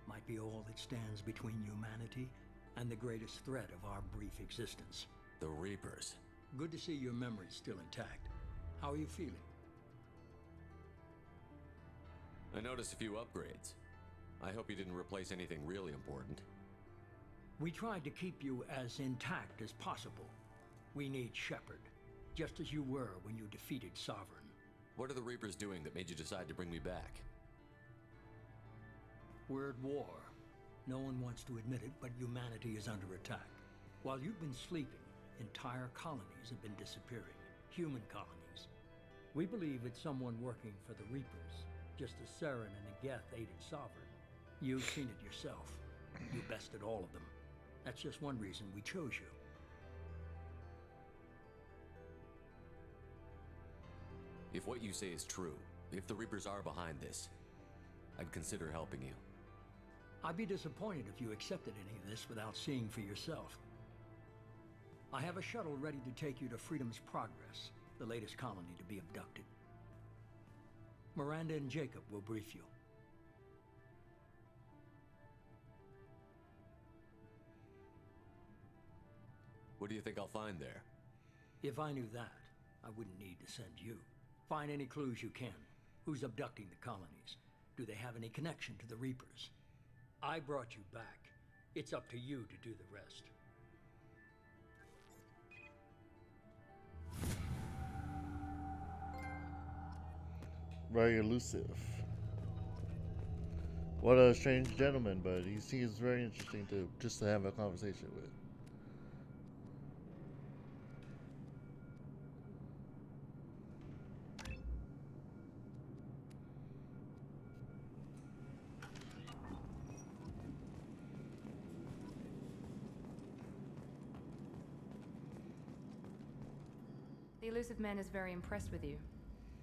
might be all that stands between humanity and the greatest threat of our brief existence. The Reapers. Good to see your memory's still intact. How are you feeling? I noticed a few upgrades. I hope you didn't replace anything really important. We tried to keep you as intact as possible. We need Shepard, just as you were when you defeated Sovereign. What are the Reapers doing that made you decide to bring me back? We're at war. No one wants to admit it, but humanity is under attack. While you've been sleeping, entire colonies have been disappearing. Human colonies. We believe it's someone working for the Reapers, just as Saren and the Geth aided Sovereign. You've seen it yourself. You bested all of them. That's just one reason we chose you. If what you say is true, if the Reapers are behind this, I'd consider helping you. I'd be disappointed if you accepted any of this without seeing for yourself. I have a shuttle ready to take you to Freedom's Progress, the latest colony to be abducted. Miranda and Jacob will brief you. What do you think I'll find there? If I knew that, I wouldn't need to send you. Find any clues you can. Who's abducting the colonies? Do they have any connection to the Reapers? I brought you back. It's up to you to do the rest. Very elusive. What a strange gentleman, but he seems very interesting to just to have a conversation with. The Illusive Man is very impressed with you.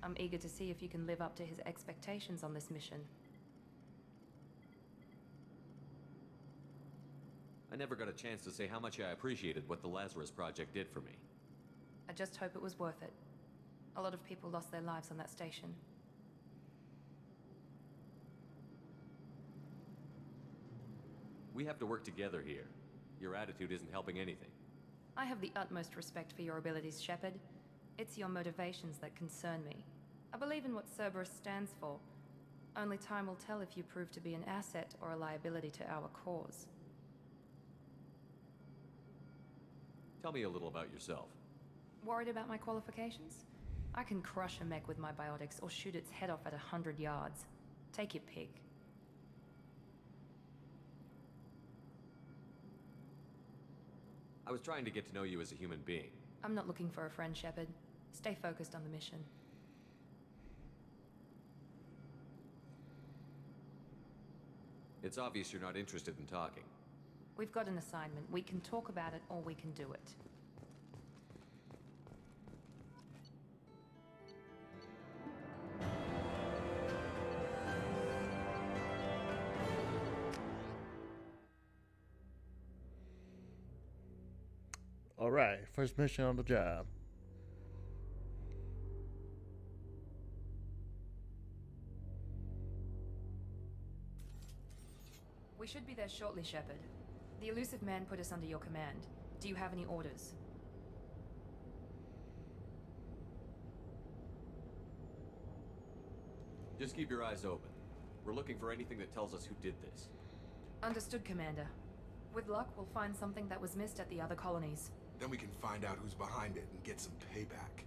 I'm eager to see if you can live up to his expectations on this mission. I never got a chance to say how much I appreciated what the Lazarus Project did for me. I just hope it was worth it. A lot of people lost their lives on that station. We have to work together here. Your attitude isn't helping anything. I have the utmost respect for your abilities, Shepard. It's your motivations that concern me. I believe in what Cerberus stands for. Only time will tell if you prove to be an asset or a liability to our cause. Tell me a little about yourself. Worried about my qualifications? I can crush a mech with my biotics or shoot its head off at 100 yards. Take your pick. I was trying to get to know you as a human being. I'm not looking for a friend, Shepard. Stay focused on the mission. It's obvious you're not interested in talking. We've got an assignment. We can talk about it or we can do it. All right, first mission on the job. We should be there shortly, Shepard. The Illusive Man put us under your command. Do you have any orders? Just keep your eyes open. We're looking for anything that tells us who did this. Understood, Commander. With luck, we'll find something that was missed at the other colonies. Then we can find out who's behind it and get some payback.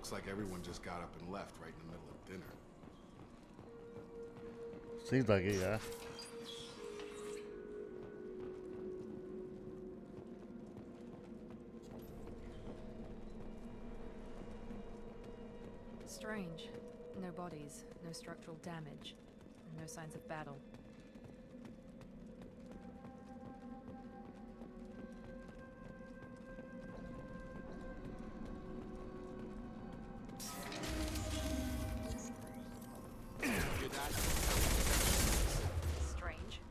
Looks like everyone just got up and left right in the middle of dinner. Seems like it, yeah. Strange. No bodies, no structural damage, and no signs of battle. Strange.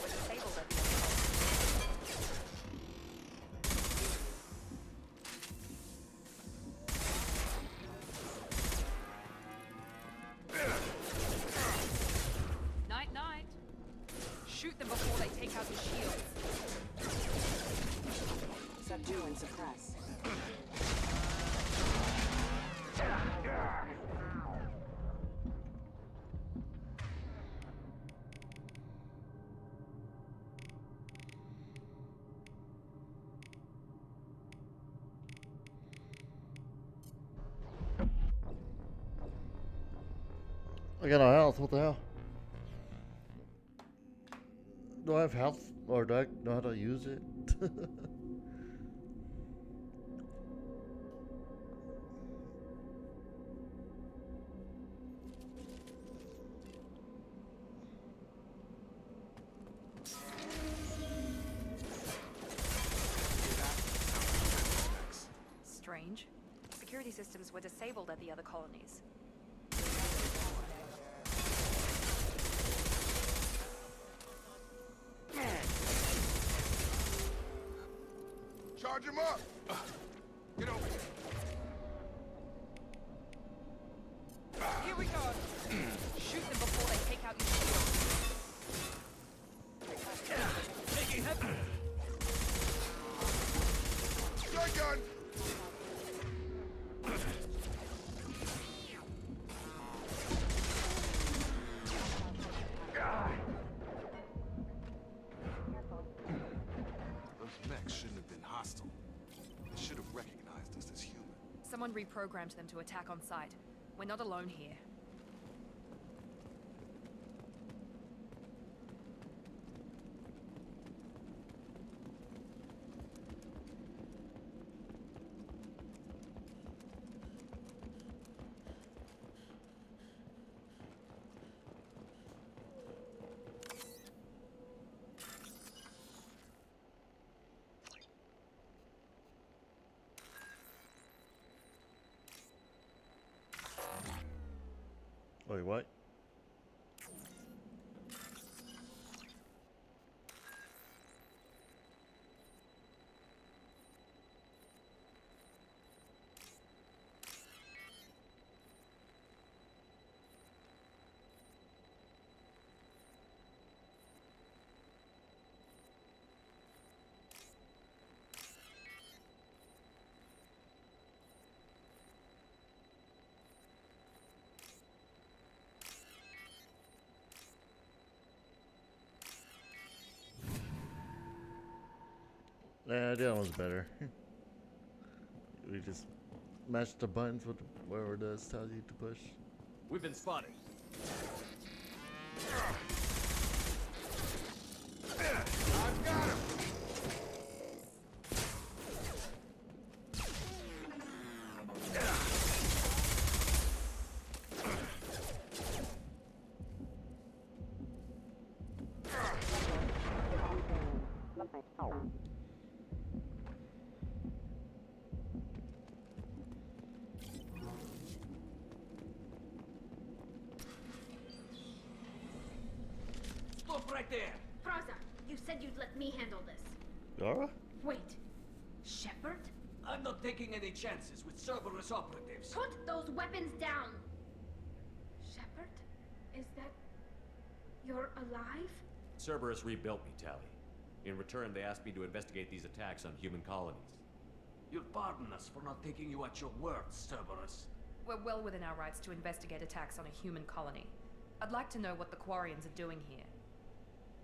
We're disabled at the Night, night. Shoot them before they take out the shields. Subdue and suppress. I got no health. What the hell? Do I have health, or do I know how to use it? Strange. Security systems were disabled at the other colonies. Charge him up! Get over here. Here we go. Shoot them before they take out your shield. Taking heavy. Shotgun! Those mechs shouldn't have been hostile. They should have recognized us as human. Someone reprogrammed them to attack on sight. We're not alone here. Wait, what? Yeah, that one's better. We just match the buttons with whatever it does tells you to push. We've been spotted. I've got him! Stop right there. Fraza, you said you'd let me handle this. Yara? Wait. Shepard? I'm not taking any chances with Cerberus operatives. Put those weapons down! Shepard? Is that... you're alive? Cerberus rebuilt me, Tali. In return, they asked me to investigate these attacks on human colonies. You'll pardon us for not taking you at your word, Cerberus. We're well within our rights to investigate attacks on a human colony. I'd like to know what the quarians are doing here.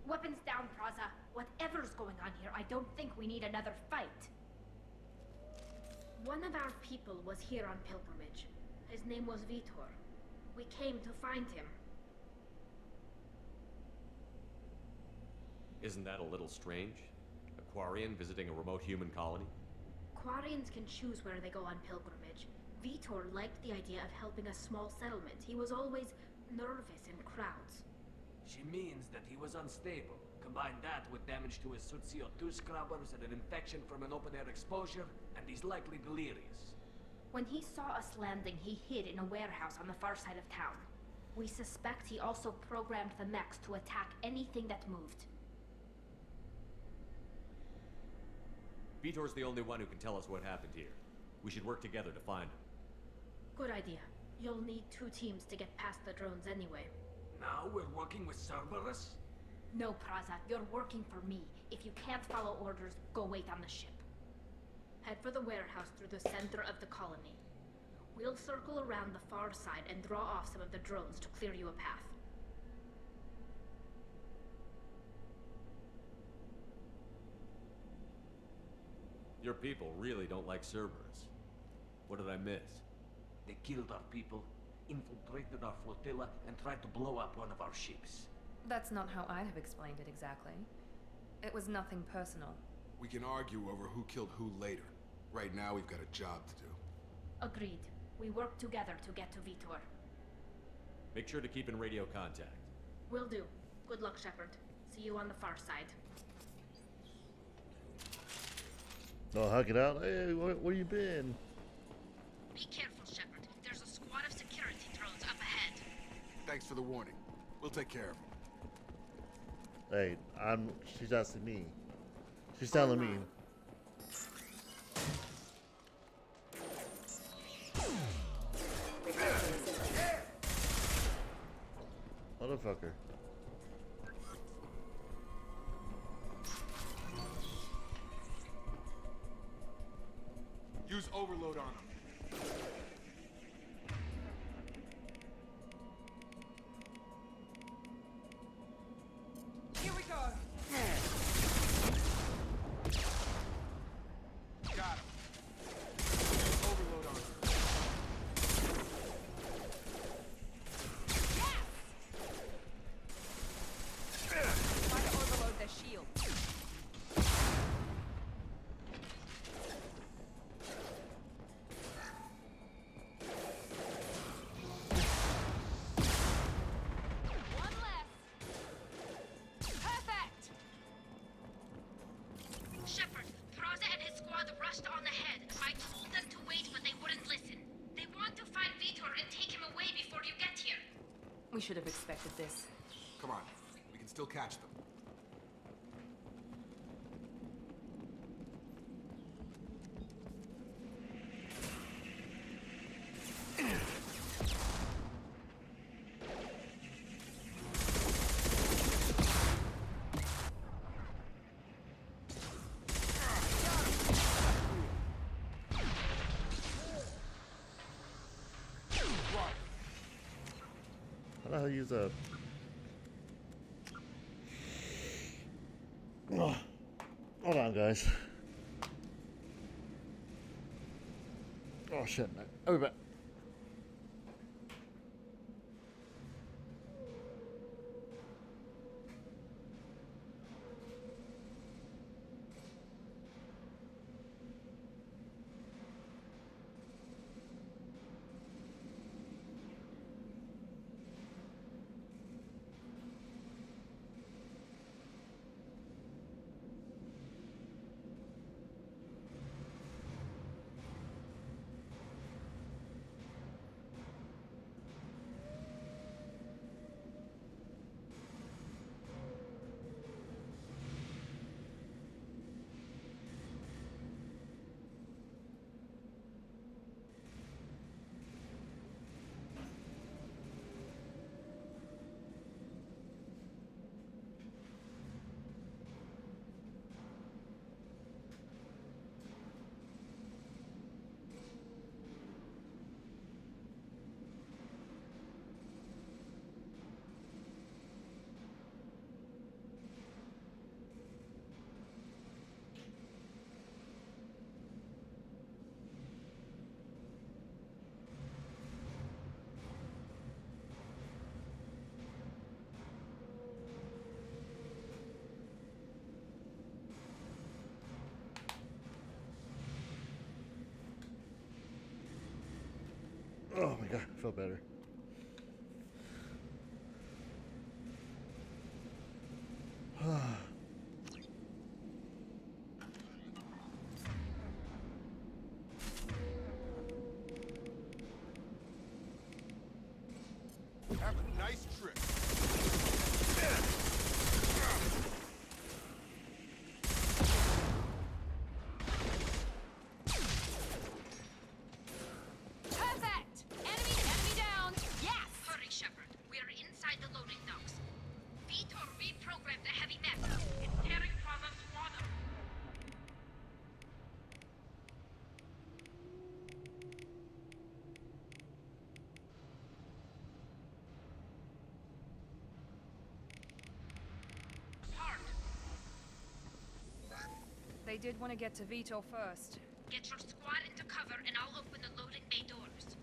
Weapons down, Fraza. Whatever's going on here, I don't think we need another fight. One of our people was here on pilgrimage. His name was Vitor. We came to find him. Isn't that a little strange? A quarian visiting a remote human colony? Quarians can choose where they go on pilgrimage. Vitor liked the idea of helping a small settlement. He was always nervous in crowds. She means that he was unstable. Combine that with damage to his suit CO2 scrubbers and an infection from an open-air exposure, and he's likely delirious. When he saw us landing, he hid in a warehouse on the far side of town. We suspect he also programmed the mechs to attack anything that moved. Vitor's the only one who can tell us what happened here. We should work together to find him. Good idea. You'll need 2 teams to get past the drones anyway. Now we're working with Cerberus? No, Praza, you're working for me. If you can't follow orders, go wait on the ship. Head for the warehouse through the center of the colony. We'll circle around the far side and draw off some of the drones to clear you a path. Your people really don't like Cerberus. What did I miss? They killed our people, infiltrated our flotilla, and tried to blow up one of our ships. That's not how I'd have explained it exactly. It was nothing personal. We can argue over who killed who later. Right now, we've got a job to do. Agreed. We work together to get to Vitor. Make sure to keep in radio contact. Will do. Good luck, Shepard. See you on the far side. Oh, hug it out. Hey, where you been? Be careful, Shepard. There's a squad of security drones up ahead. Thanks for the warning. We'll take care of them. Hey, she's asking me. She's telling me. Motherfucker. Use overload on them. Here we go. Got him. Overload on them. Try to overload their shield. One less. Perfect! Shepard, Praza and his squad rushed on ahead. I told them to wait, but they wouldn't listen. They want to find Vitor and take him away before you get here. We should have expected this. Come on. We can still catch them. How the hell use a... Oh, hold on, guys. Oh shit, man. I'll be back. Oh my god, I feel better. Have a nice trip. Perfect! Enemy down! Yes! Hurry, Shepard. We are inside the loading docks. Vitor reprogrammed the heavy mech. It's tearing from us water. Hard. They did want to get to Vitor first. Get your squad into cover and I'll open the loading bay doors.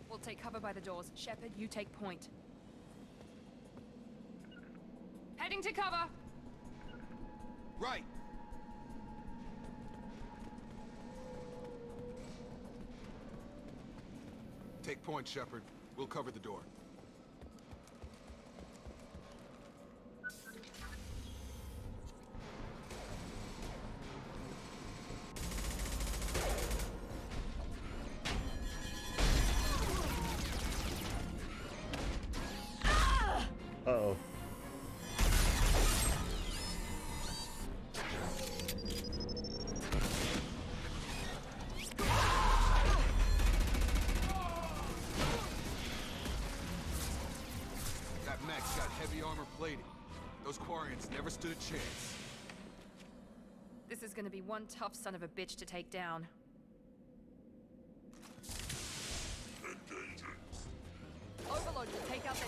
We'll take cover by the doors. Shepard, you take point. Heading to cover! Right. Take point, Shepard. We'll cover the door. Uh-oh. That mech's got heavy armor plating. Those quarians never stood a chance. This is gonna be one tough son of a bitch to take down. Overload will take out their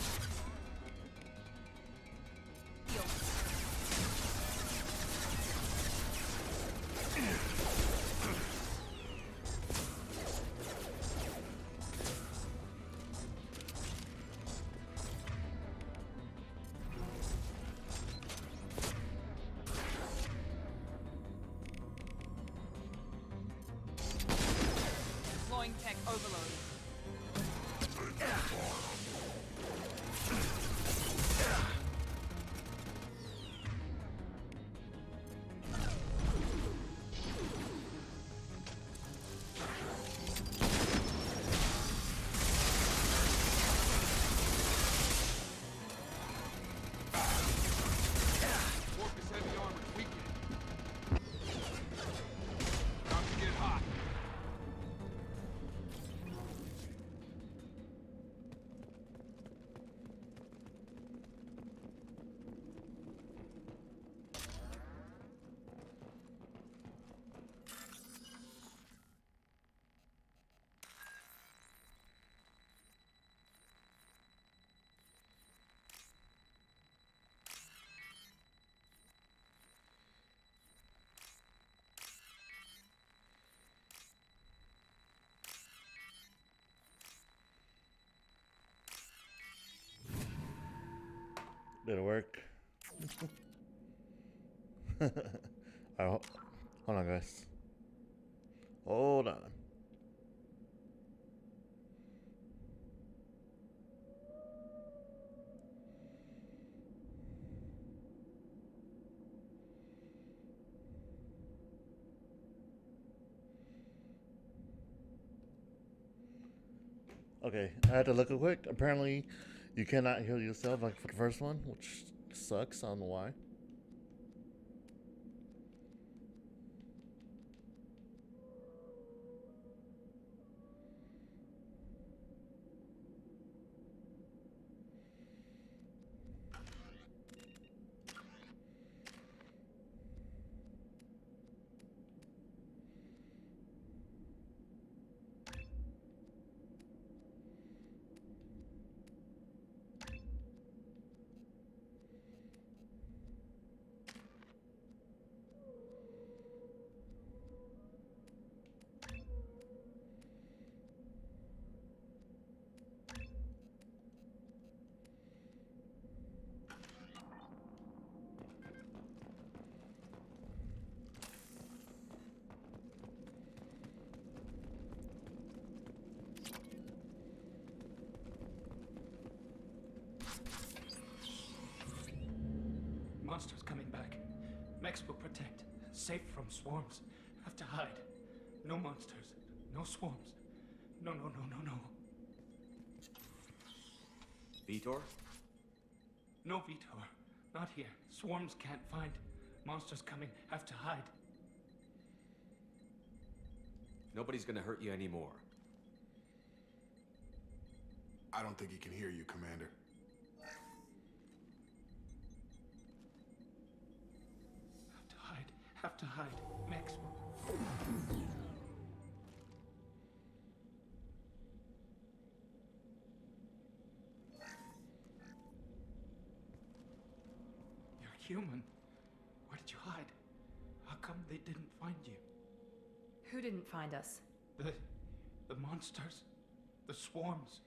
deploying tech overload. Orcus heavy armor weakened. Time to get hot. Did it work? Hold on, guys. Hold on. Okay, I had to look real quick. Apparently, you cannot heal yourself like for the first one, which sucks. I don't know why. Monsters coming back. Mechs will protect. Safe from swarms. Have to hide. No monsters. No swarms. No. Vitor? No, Vitor. Not here. Swarms can't find. Monsters coming. Have to hide. Nobody's gonna hurt you anymore. I don't think he can hear you, Commander. Have to hide. Mechs will... You're human. Where did you hide? How come they didn't find you? Who didn't find us? The monsters. The swarms.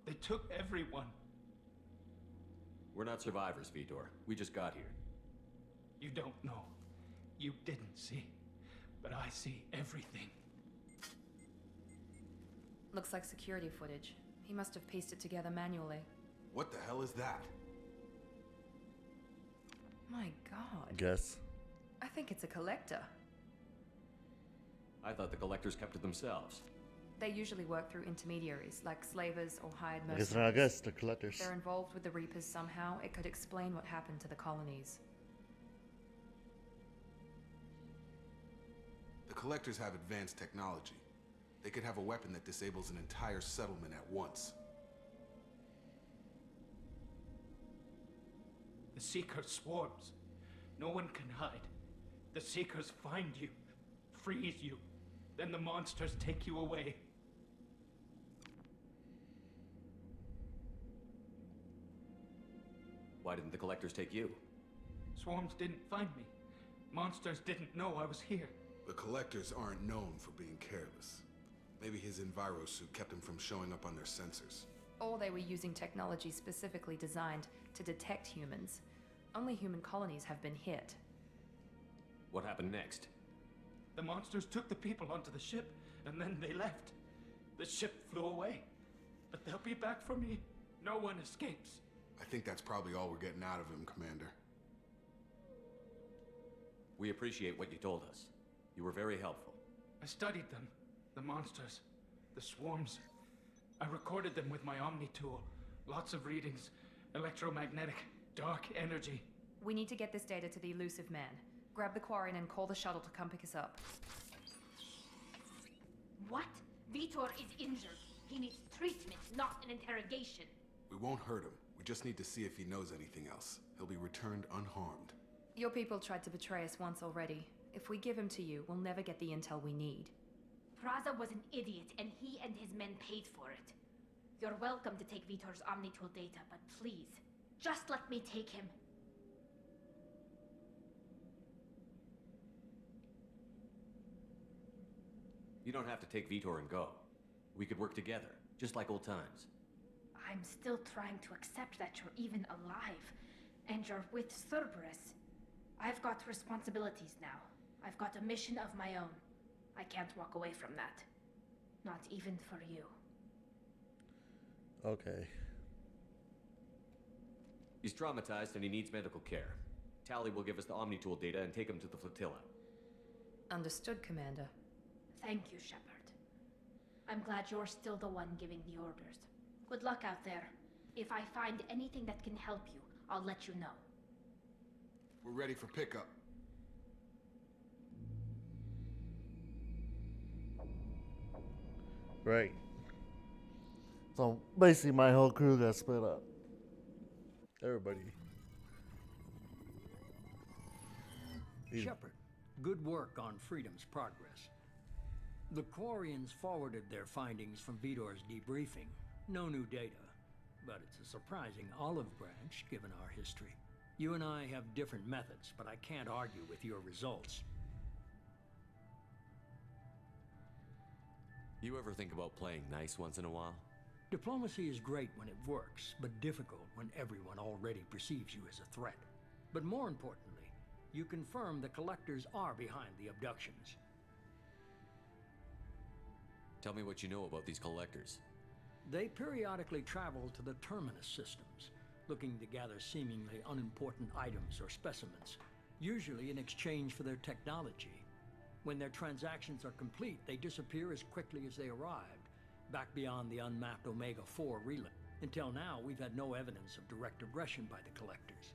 They took everyone. We're not survivors, Vitor. We just got here. You don't know. You didn't see. But I see everything. Looks like security footage. He must have pieced it together manually. What the hell is that? My god. Guess. I think it's a collector. I thought the collectors kept to themselves. They usually work through intermediaries, like slavers or hired I mercenaries. guess the collectors. If they're involved with the Reapers somehow, it could explain what happened to the colonies. The collectors have advanced technology. They could have a weapon that disables an entire settlement at once. The Seekers swarms. No one can hide. The Seekers find you, freeze you. Then the monsters take you away. Why didn't the collectors take you? Swarms didn't find me. Monsters didn't know I was here. The collectors aren't known for being careless. Maybe his envirosuit kept him from showing up on their sensors. Or they were using technology specifically designed to detect humans. Only human colonies have been hit. What happened next? The monsters took the people onto the ship, and then they left. The ship flew away. But they'll be back for me. No one escapes. I think that's probably all we're getting out of him, Commander. We appreciate what you told us. You were very helpful. I studied them. The monsters. The swarms. I recorded them with my Omni tool. Lots of readings. Electromagnetic. Dark energy. We need to get this data to the Illusive Man. Grab the quarian and call the shuttle to come pick us up. What? Vitor is injured. He needs treatment, not an interrogation. We won't hurt him. We just need to see if he knows anything else. He'll be returned unharmed. Your people tried to betray us once already. If we give him to you, we'll never get the intel we need. Praza was an idiot, and he and his men paid for it. You're welcome to take Vitor's Omnitool data, but please, just let me take him. You don't have to take Vitor and go. We could work together, just like old times. I'm still trying to accept that you're even alive, and you're with Cerberus. I've got responsibilities now. I've got a mission of my own. I can't walk away from that. Not even for you. Okay. He's traumatized and he needs medical care. Tali will give us the Omnitool data and take him to the flotilla. Understood, Commander. Thank you, Shepard. I'm glad you're still the one giving the orders. Good luck out there. If I find anything that can help you, I'll let you know. We're ready for pickup. Right. So basically my whole crew got split up. Everybody. Shepard, good work on Freedom's progress. The Quarians forwarded their findings from Vitor's debriefing. No new data, but it's a surprising olive branch given our history. You and I have different methods, but I can't argue with your results. You ever think about playing nice once in a while? Diplomacy is great when it works, but difficult when everyone already perceives you as a threat. But more importantly, you confirm the collectors are behind the abductions. Tell me what you know about these collectors. They periodically travel to the terminus systems, looking to gather seemingly unimportant items or specimens, usually in exchange for their technology. When their transactions are complete, they disappear as quickly as they arrived, back beyond the unmapped Omega-4 relay. Until now, we've had no evidence of direct aggression by the collectors.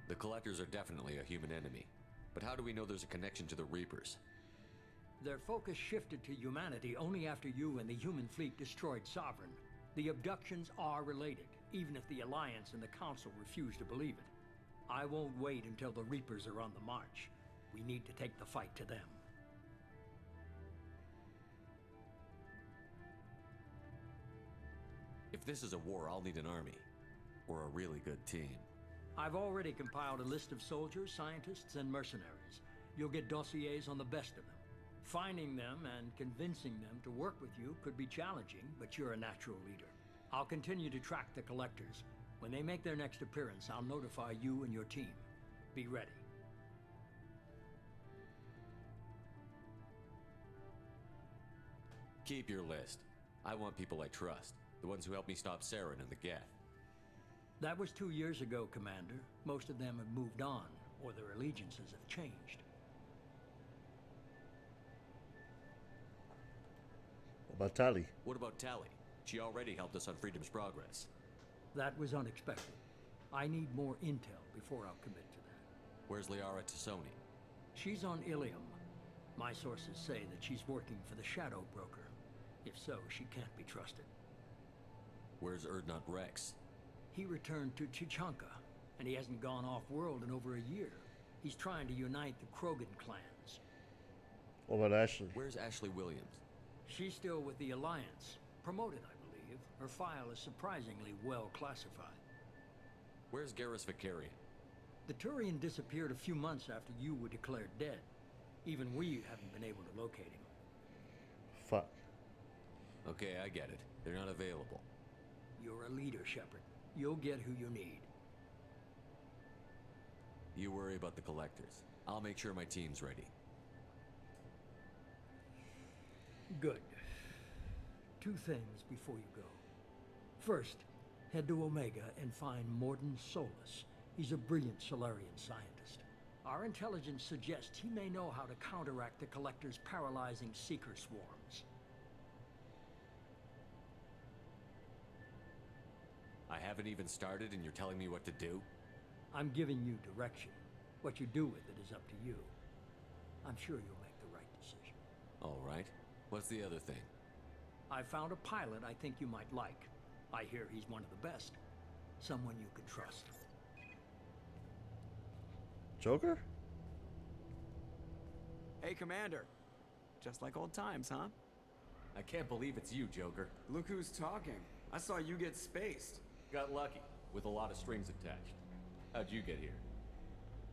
The collectors are definitely a human enemy. But how do we know there's a connection to the Reapers? Their focus shifted to humanity only after you and the human fleet destroyed Sovereign. The abductions are related, even if the Alliance and the Council refuse to believe it. I won't wait until the Reapers are on the march. We need to take the fight to them. If this is a war, I'll need an army. Or a really good team. I've already compiled a list of soldiers, scientists, and mercenaries. You'll get dossiers on the best of them. Finding them and convincing them to work with you could be challenging, but you're a natural leader. I'll continue to track the collectors. When they make their next appearance, I'll notify you and your team. Be ready. Keep your list. I want people I trust. The ones who helped me stop Saren and the geth. That was 2 years ago, Commander. Most of them have moved on, or their allegiances have changed. What about Tali? What about Tali? She already helped us on Freedom's Progress. That was unexpected. I need more intel before I'll commit to that. Where's Liara Tassoni? She's on Ilium. My sources say that she's working for the Shadow Broker. If so, she can't be trusted. Where's Urdnot Rex? He returned to Chichanka, and he hasn't gone off-world in over a year. He's trying to unite the Krogan clans. What about Ashley? Where's Ashley Williams? She's still with the Alliance. Promoted, I believe. Her file is surprisingly well classified. Where's Garrus Vicarian? The Turian disappeared a few months after you were declared dead. Even we haven't been able to locate him. Fuck. Okay, I get it. They're not available. You're a leader, Shepard. You'll get who you need. You worry about the collectors. I'll make sure my team's ready. Good. 2 things before you go. First, head to Omega and find Mordin Solus. He's a brilliant Solarian scientist. Our intelligence suggests he may know how to counteract the collectors' paralyzing seeker swarms. I haven't even started and you're telling me what to do? I'm giving you direction. What you do with it is up to you. I'm sure you'll make the right decision. All right. What's the other thing? I found a pilot I think you might like. I hear he's one of the best. Someone you can trust. Joker? Hey, Commander. Just like old times, huh? I can't believe it's you, Joker. Look who's talking. I saw you get spaced. Got lucky, with a lot of strings attached. How'd you get here?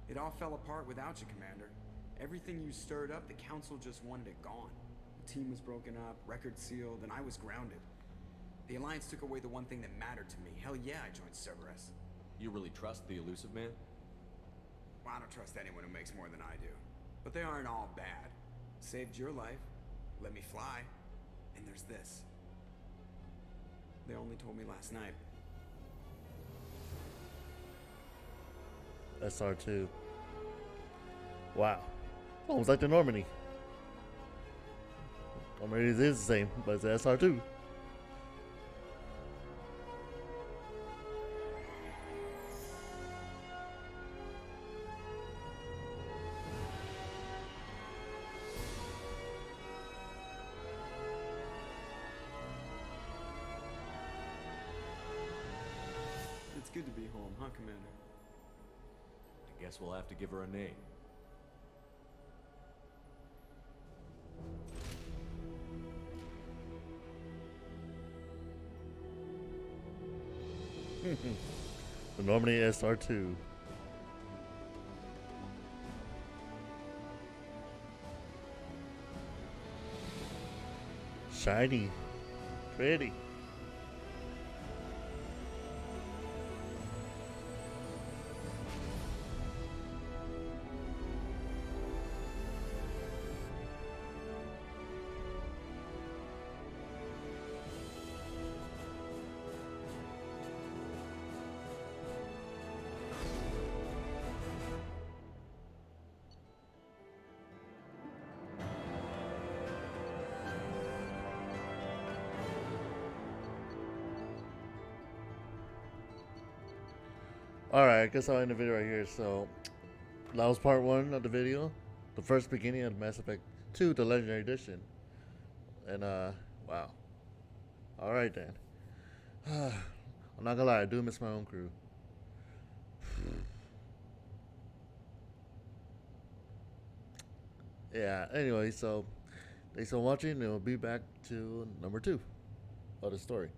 It all fell apart without you, Commander. Everything you stirred up, the Council just wanted it gone. The team was broken up, records sealed, and I was grounded. The Alliance took away the one thing that mattered to me. Hell yeah, I joined Cerberus. You really trust the Illusive Man? Well, I don't trust anyone who makes more than I do. But they aren't all bad. Saved your life, let me fly, and there's this. They only told me last night. SR2. Wow. Almost like the Normandy. Normandy is the same, but it's the SR2. It's good to be home, huh, Commander? I guess we'll have to give her a name. The Normandy SR2. Shiny. Pretty. Alright, I guess I'll end the video right here. So, that was part 1 of the video. The first beginning of Mass Effect 2, the Legendary Edition. And, wow. Alright then. I'm not gonna lie, I do miss my own crew. Yeah, anyway, so thanks for watching, and we'll be back to number 2 of the story.